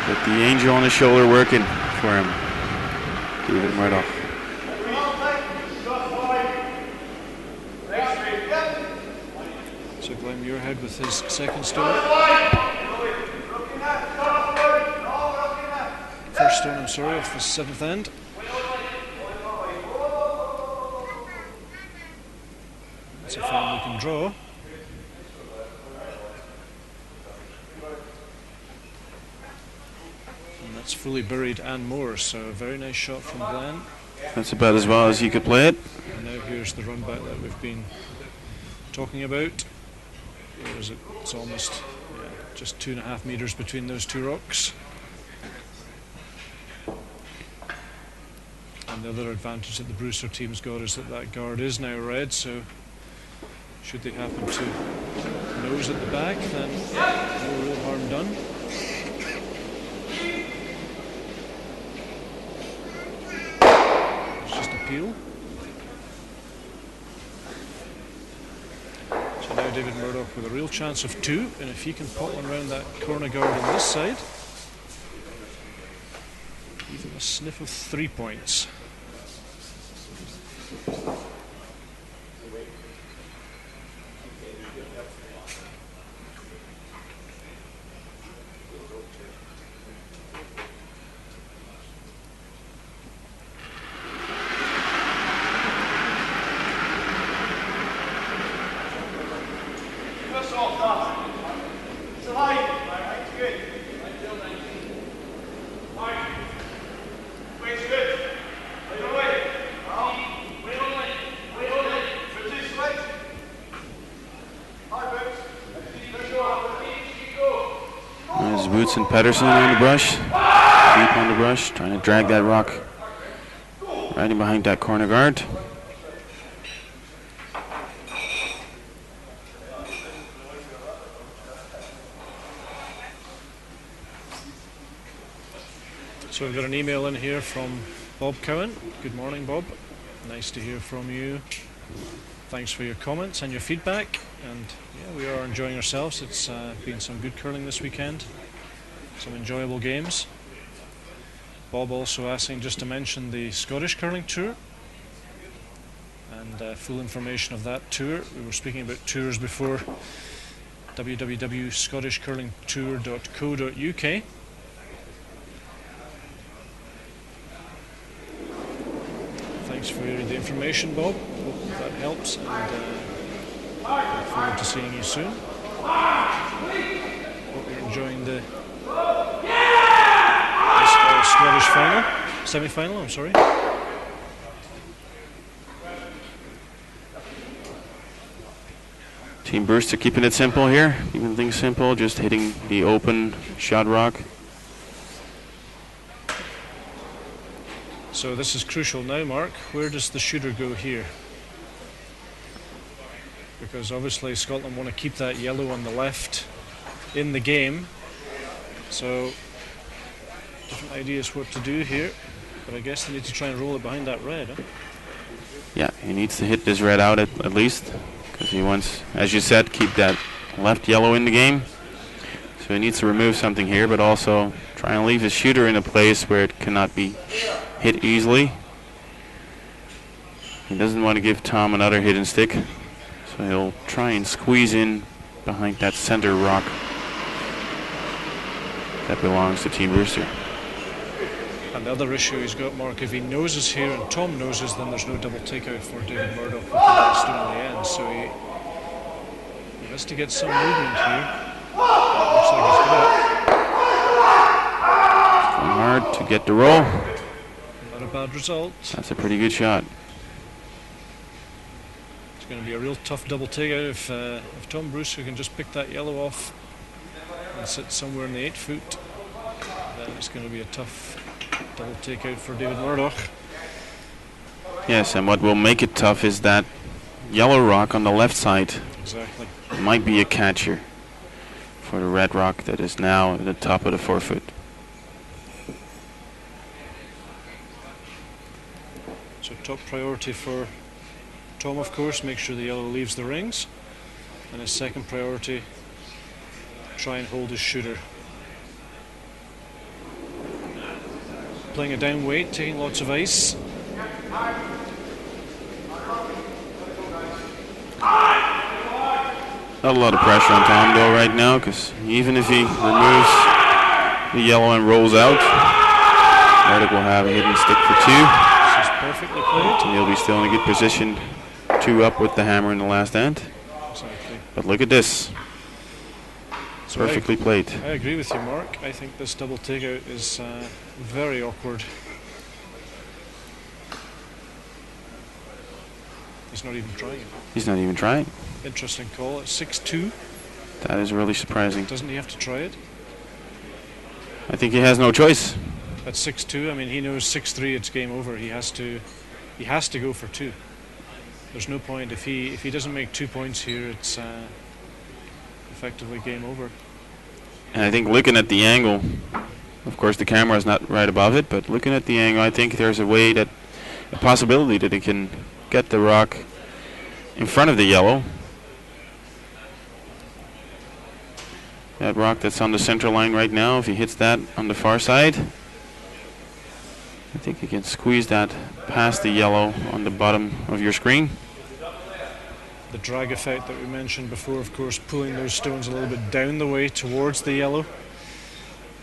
A: Got the angel on his shoulder working for him, David Murdoch.
B: So Glenn Muirhead with his second stone. First stone, I'm sorry, off the seventh end. That's a fine looking draw. That's fully buried and more, so a very nice shot from Glenn.
A: That's about as well as he could play it.
B: And now here's the run back that we've been talking about. Where is it? It's almost just 2.5 meters between those two rocks. And the other advantage that the Brewster team's got is that that guard is now red, so should they happen to nose at the back, then no real harm done. Peel. So now David Murdoch with a real chance of two, and if he can pop one around that corner guard on this side, even a sniff of 3 points.
A: Boots and Pedersen on the brush, deep on the brush, trying to drag that rock right in behind that corner guard.
B: So we've got an email in here from Bob Cowan. Good morning, Bob. Nice to hear from you. Thanks for your comments and your feedback. And yeah, we are enjoying ourselves. It's been some good curling this weekend. some enjoyable games. Bob also asking just to mention the Scottish Curling Tour and full information of that tour. We were speaking about tours before. www.scottishcurlingtour.co.uk. Thanks for the information, Bob. Hope that helps, and look forward to seeing you soon. Hope you're enjoying the Scottish final, semi-final, I'm sorry.
A: Team Brewster keeping it simple here, keeping things simple, just hitting the open shot rock.
B: So this is crucial now, Mark. Where does the shooter go here? Because obviously Scotland want to keep that yellow on the left in the game. So different ideas what to do here, but I guess they need to try and roll it behind that red. Huh?
A: Yeah, he needs to hit this red out at least, because he wants, as you said, keep that left yellow in the game. So he needs to remove something here, but also try and leave his shooter in a place where it cannot be hit easily. He doesn't want to give Tom another hidden stick, so he'll try and squeeze in behind that center rock that belongs to Team Brewster.
B: And the other issue he's got, Mark, if he noses here and Tom noses, then there's no double takeout for David Murdoch with the stone in the end. So he has to get some movement here. Looks like he's got it.
A: Going hard to get the roll.
B: Not a bad result.
A: That's a pretty good shot.
B: It's going to be a real tough double takeout if Tom Brewster can just pick that yellow off and sit somewhere in the 8 foot. Then it's going to be a tough double takeout for David Murdoch.
A: Yes, and what will make it tough is that yellow rock on the left side.
B: Exactly.
A: Might be a catcher for the red rock that is now at the top of the 4 foot.
B: So top priority for Tom, of course, make sure the yellow leaves the rings. And his second priority, try and hold his shooter. Playing a down weight, taking lots of ice.
A: Not a lot of pressure on Tom though right now, because even if he removes the yellow and rolls out, Murdoch will have a hidden stick for 2.
B: This is perfectly played.
A: And he'll be still in a good position, 2 up with the hammer in the last end.
B: Exactly.
A: But look at this.
B: So
A: Perfectly played.
B: I agree with you, Mark. I think this double takeout is very awkward. He's not even trying.
A: He's not even trying.
B: Interesting call. It's 6-2.
A: That is really surprising.
B: Doesn't he have to try it?
A: I think he has no choice.
B: At 6-2, I mean, he knows 6-3 it's game over. He has to go for 2. There's no point if he doesn't make 2 points here. It's effectively game over.
A: And I think looking at the angle, of course the camera is not right above it, but looking at the angle, I think there's a possibility that he can get the rock in front of the yellow. That rock that's on the center line right now, if he hits that on the far side, I think he can squeeze that past the yellow on the bottom of your screen.
B: The drag effect that we mentioned before, of course, pulling those stones a little bit down the way towards the yellow.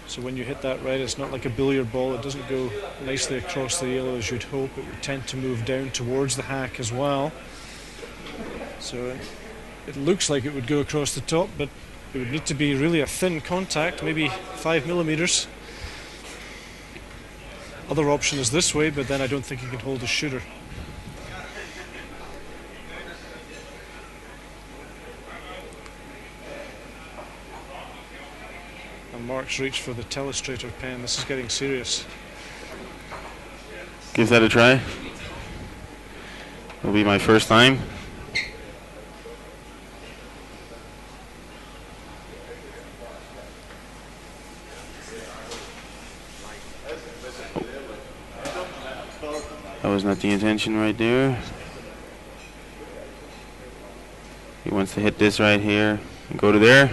B: So when you hit that red, it's not like a billiard ball. It doesn't go nicely across the yellow as you'd hope. It would tend to move down towards the hack as well. So it looks like it would go across the top, but it would need to be really a thin contact, maybe 5 millimeters. Other option is this way, but then I don't think he can hold his shooter. And Mark's reached for the telestrator pen. This is getting serious.
A: Give that a try. It'll be my first time. That was not the intention right there. He wants to hit this right here and go to there.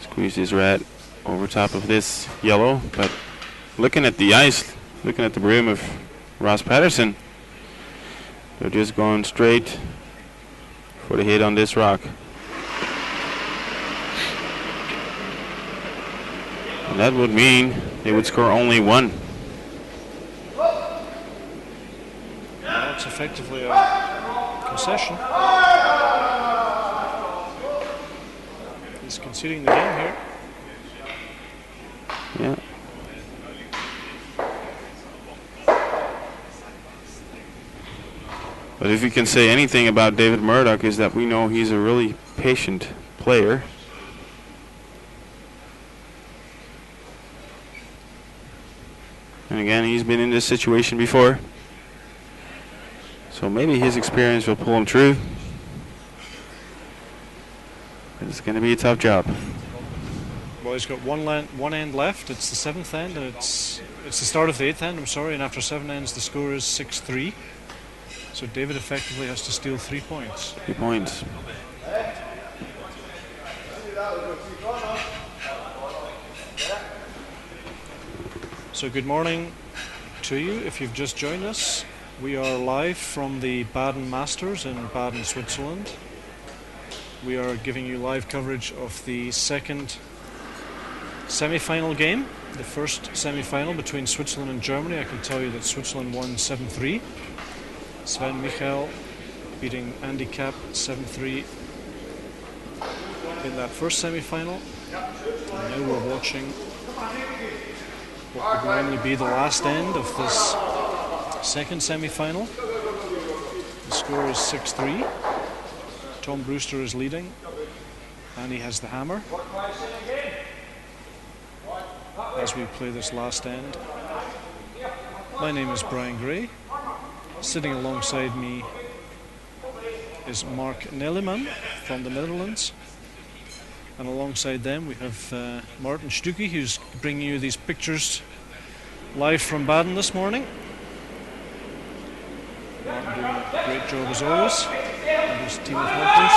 A: Squeeze this red over top of this yellow, but looking at the ice, looking at the broom of Ross Patterson, they're just going straight for the hit on this rock. And that would mean they would score only one.
B: That's effectively a concession. He's conceding the game here.
A: Yeah. But if you can say anything about David Murdoch is that we know he's a really patient player. And again, he's been in this situation before. So maybe his experience will pull him through. It's going to be a tough job.
B: Well, he's got one end left. It's the 7th end, and it's the start of the 8th end, I'm sorry, and after 7 ends the score is 6-3. So David effectively has to steal 3 points.
A: 3 points.
B: So good morning to you if you've just joined us. We are live from the Baden Masters in Baden, Switzerland. We are giving you live coverage of the second semi-final game, the first semi-final between Switzerland and Germany. I can tell you that Switzerland won 7-3. Sven Michel beating Andy Kapp 7-3 in that first semi-final. And now we're watching what will normally be the last end of this second semi-final. The score is 6-3. Tom Brewster is leading and he has the hammer as we play this last end. My name is Brian Gray. Sitting alongside me is Mark Nelleman from the Netherlands, and alongside them we have Martin Stuckey, who's bringing you these pictures live from Baden this morning. Martin doing a great job as always, and his team of workers.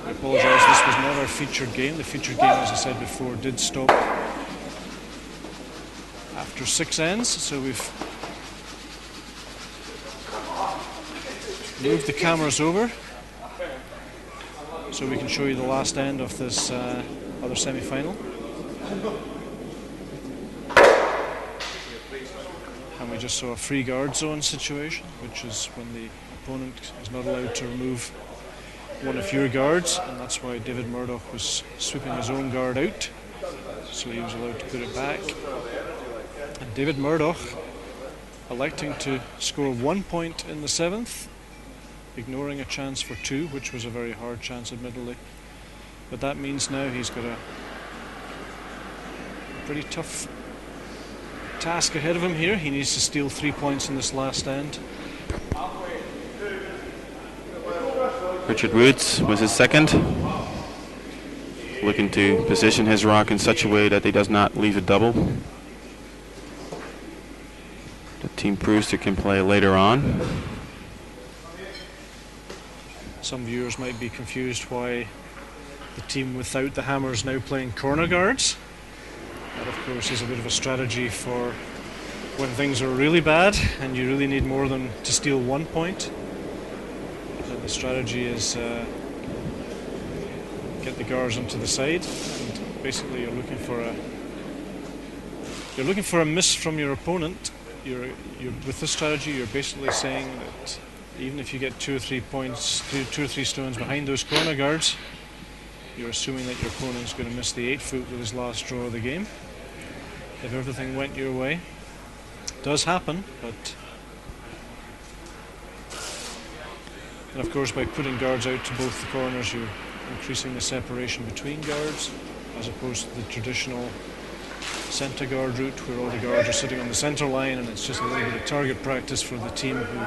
B: I apologise, this was not our featured game. The featured game, as I said before, did stop after 6 ends, so we've moved the cameras over so we can show you the last end of this other semi-final. And we just saw a free guard zone situation, which is when the opponent is not allowed to remove one of your guards, and that's why David Murdoch was sweeping his own guard out, so he was allowed to put it back. And David Murdoch electing to score 1 point in the 7th, ignoring a chance for 2, which was a very hard chance admittedly. But that means now he's got a pretty tough task ahead of him here. He needs to steal 3 points in this last end.
A: Richard Woods was his second. Looking to position his rock in such a way that he does not leave a double. The team Brewster can play later on.
B: Some viewers might be confused why the team without the hammer is now playing corner guards. That of course is a bit of a strategy for when things are really bad and you really need more than to steal 1 point. And the strategy is get the guards onto the side, and basically you're looking for a miss from your opponent. You're with this strategy you're basically saying that even if you get 2 or 3 points, two or three stones behind those corner guards, you're assuming that your opponent's going to miss the 8 foot with his last draw of the game. If everything went your way, it does happen, but and of course by putting guards out to both the corners you're increasing the separation between guards, as opposed to the traditional centre guard route where all the guards are sitting on the centre line and it's just a little bit of target practice for the team who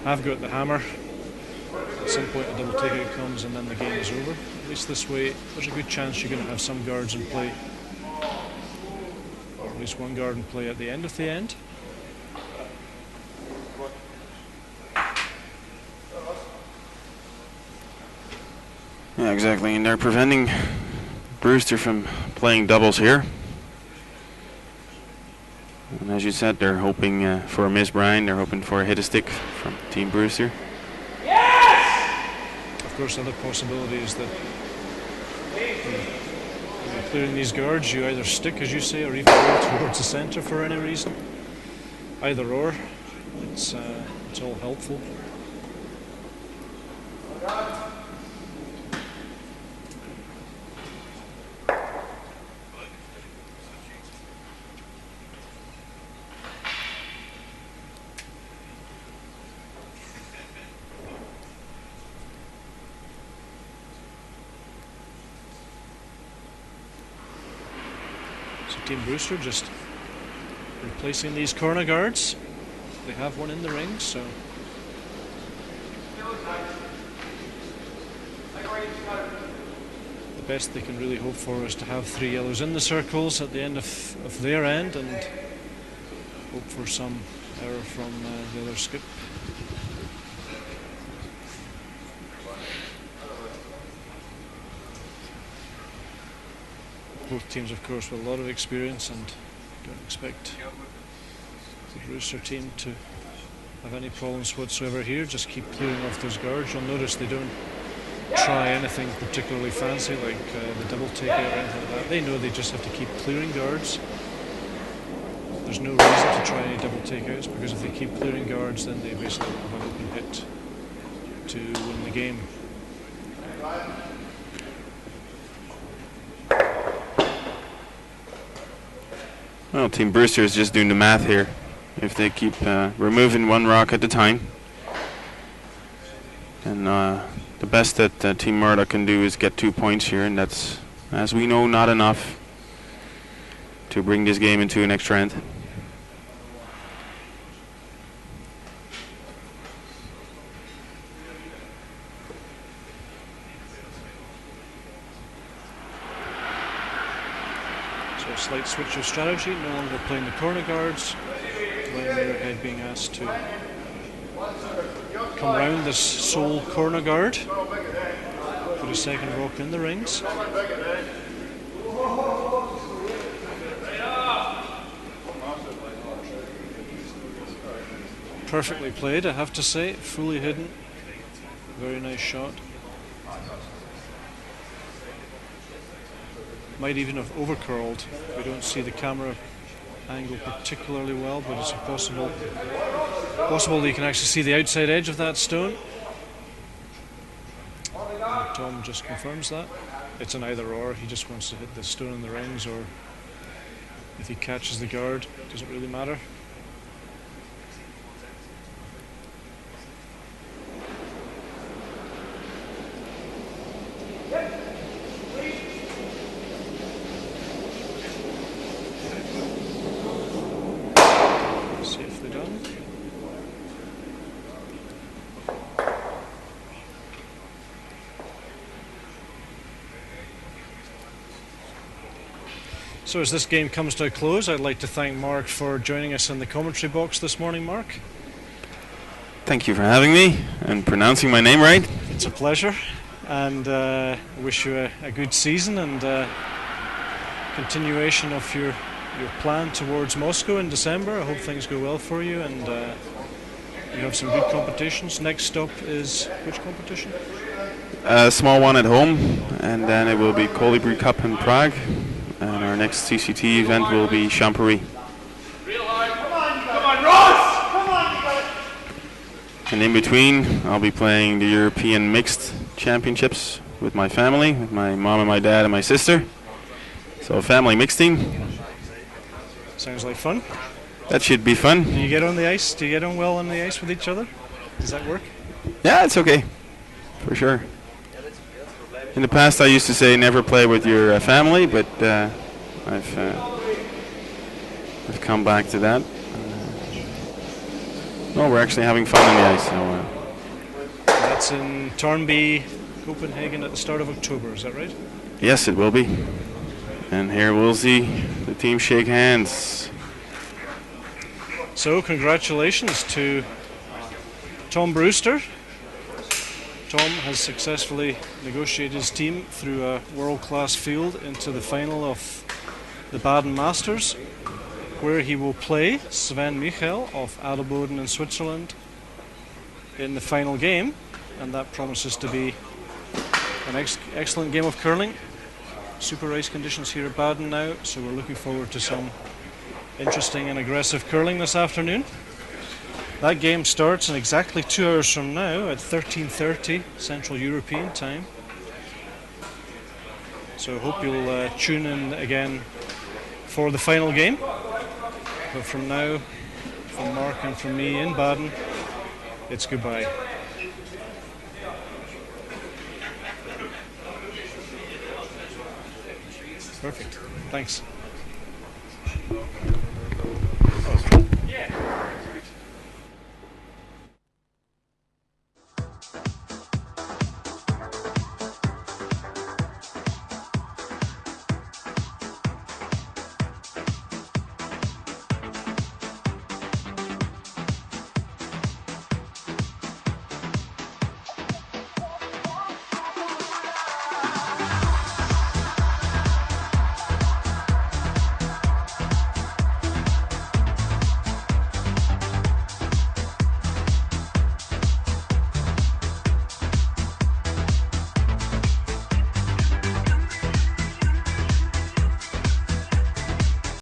B: have got the hammer. At some point a double takeout comes and then the game is over. At least this way there's a good chance you're going to have some guards in play, or at least one guard in play at the end of the end.
A: Yeah, exactly, and they're preventing Brewster from playing doubles here. And as you said, they're hoping for a miss Brian. They're hoping for a hit a stick from Team Brewster.
B: Of course, other possibility is that when you're clearing these guards, you either stick, as you say, or even go towards the centre for any reason. Either or, it's all helpful. So Team Brewster just replacing these corner guards. They have one in the ring, so the best they can really hope for is to have 3 yellows in the circles at the end of their end, and hope for some error from the other skip. Both teams, of course, with a lot of experience, and don't expect the Brewster team to have any problems whatsoever here. Just keep clearing off those guards. You'll notice they don't try anything particularly fancy like the double takeout or anything like that. They know they just have to keep clearing guards. There's no reason to try any double takeouts, because if they keep clearing guards, then they basically have an open hit to win the game.
A: Well, Team Brewster is just doing the math here. If they keep removing 1 rock at a time, and the best that Team Murdoch can do is get 2 points here, and that's, as we know, not enough to bring this game into an extra end.
B: So a slight switch of strategy, no longer playing the corner guards. When Muirhead being asked to come round this sole corner guard, put a second rock in the rings. Perfectly played, I have to say, fully hidden. Very nice shot. Might even have overcurled. We don't see the camera angle particularly well, but it's possible that you can actually see the outside edge of that stone. And Tom just confirms that. It's an either or. He just wants to hit the stone in the rings, or if he catches the guard, it doesn't really matter. Safely done. So as this game comes to a close, I'd like to thank Mark for joining us in the commentary box this morning, Mark.
A: Thank you for having me and pronouncing my name right.
B: It's a pleasure, and wish you a good season and continuation of your plan towards Moscow in December. I hope things go well for you, and you have some good competitions. Next stop is which competition?
A: A small one at home, and then it will be Kolibri Kapp in Prague, and our next CCT event will be Champery. And in between, I'll be playing the European Mixed Championships with my family, with my mom and my dad and my sister. So a family mixed team.
B: Sounds like fun.
A: That should be fun.
B: Do you get on the ice? Do you get on well on the ice with each other? Does that work?
A: Yeah, it's okay, for sure. In the past, I used to say never play with your family, but I've come back to that. No, we're actually having fun on the ice. So,
B: That's in Tårnby, Copenhagen at the start of October, is that right?
A: yes, it will be. And here we'll see the team shake hands.
B: So congratulations to Tom Brewster, Tom has successfully negotiated his team through a world-class field into the final of the Baden Masters, where he will play Sven Michel of Baden in Switzerland in the final game, and that promises to be an excellent game of curling. Super ice conditions here at Baden now, so we're looking forward to some interesting and aggressive curling this afternoon. That game starts in exactly 2 hours from now at 13:30 Central European time. So I hope you'll tune in again for the final game. But from now, from Mark and from me in Baden, it's goodbye. Perfect. Thanks.
E: Yeah.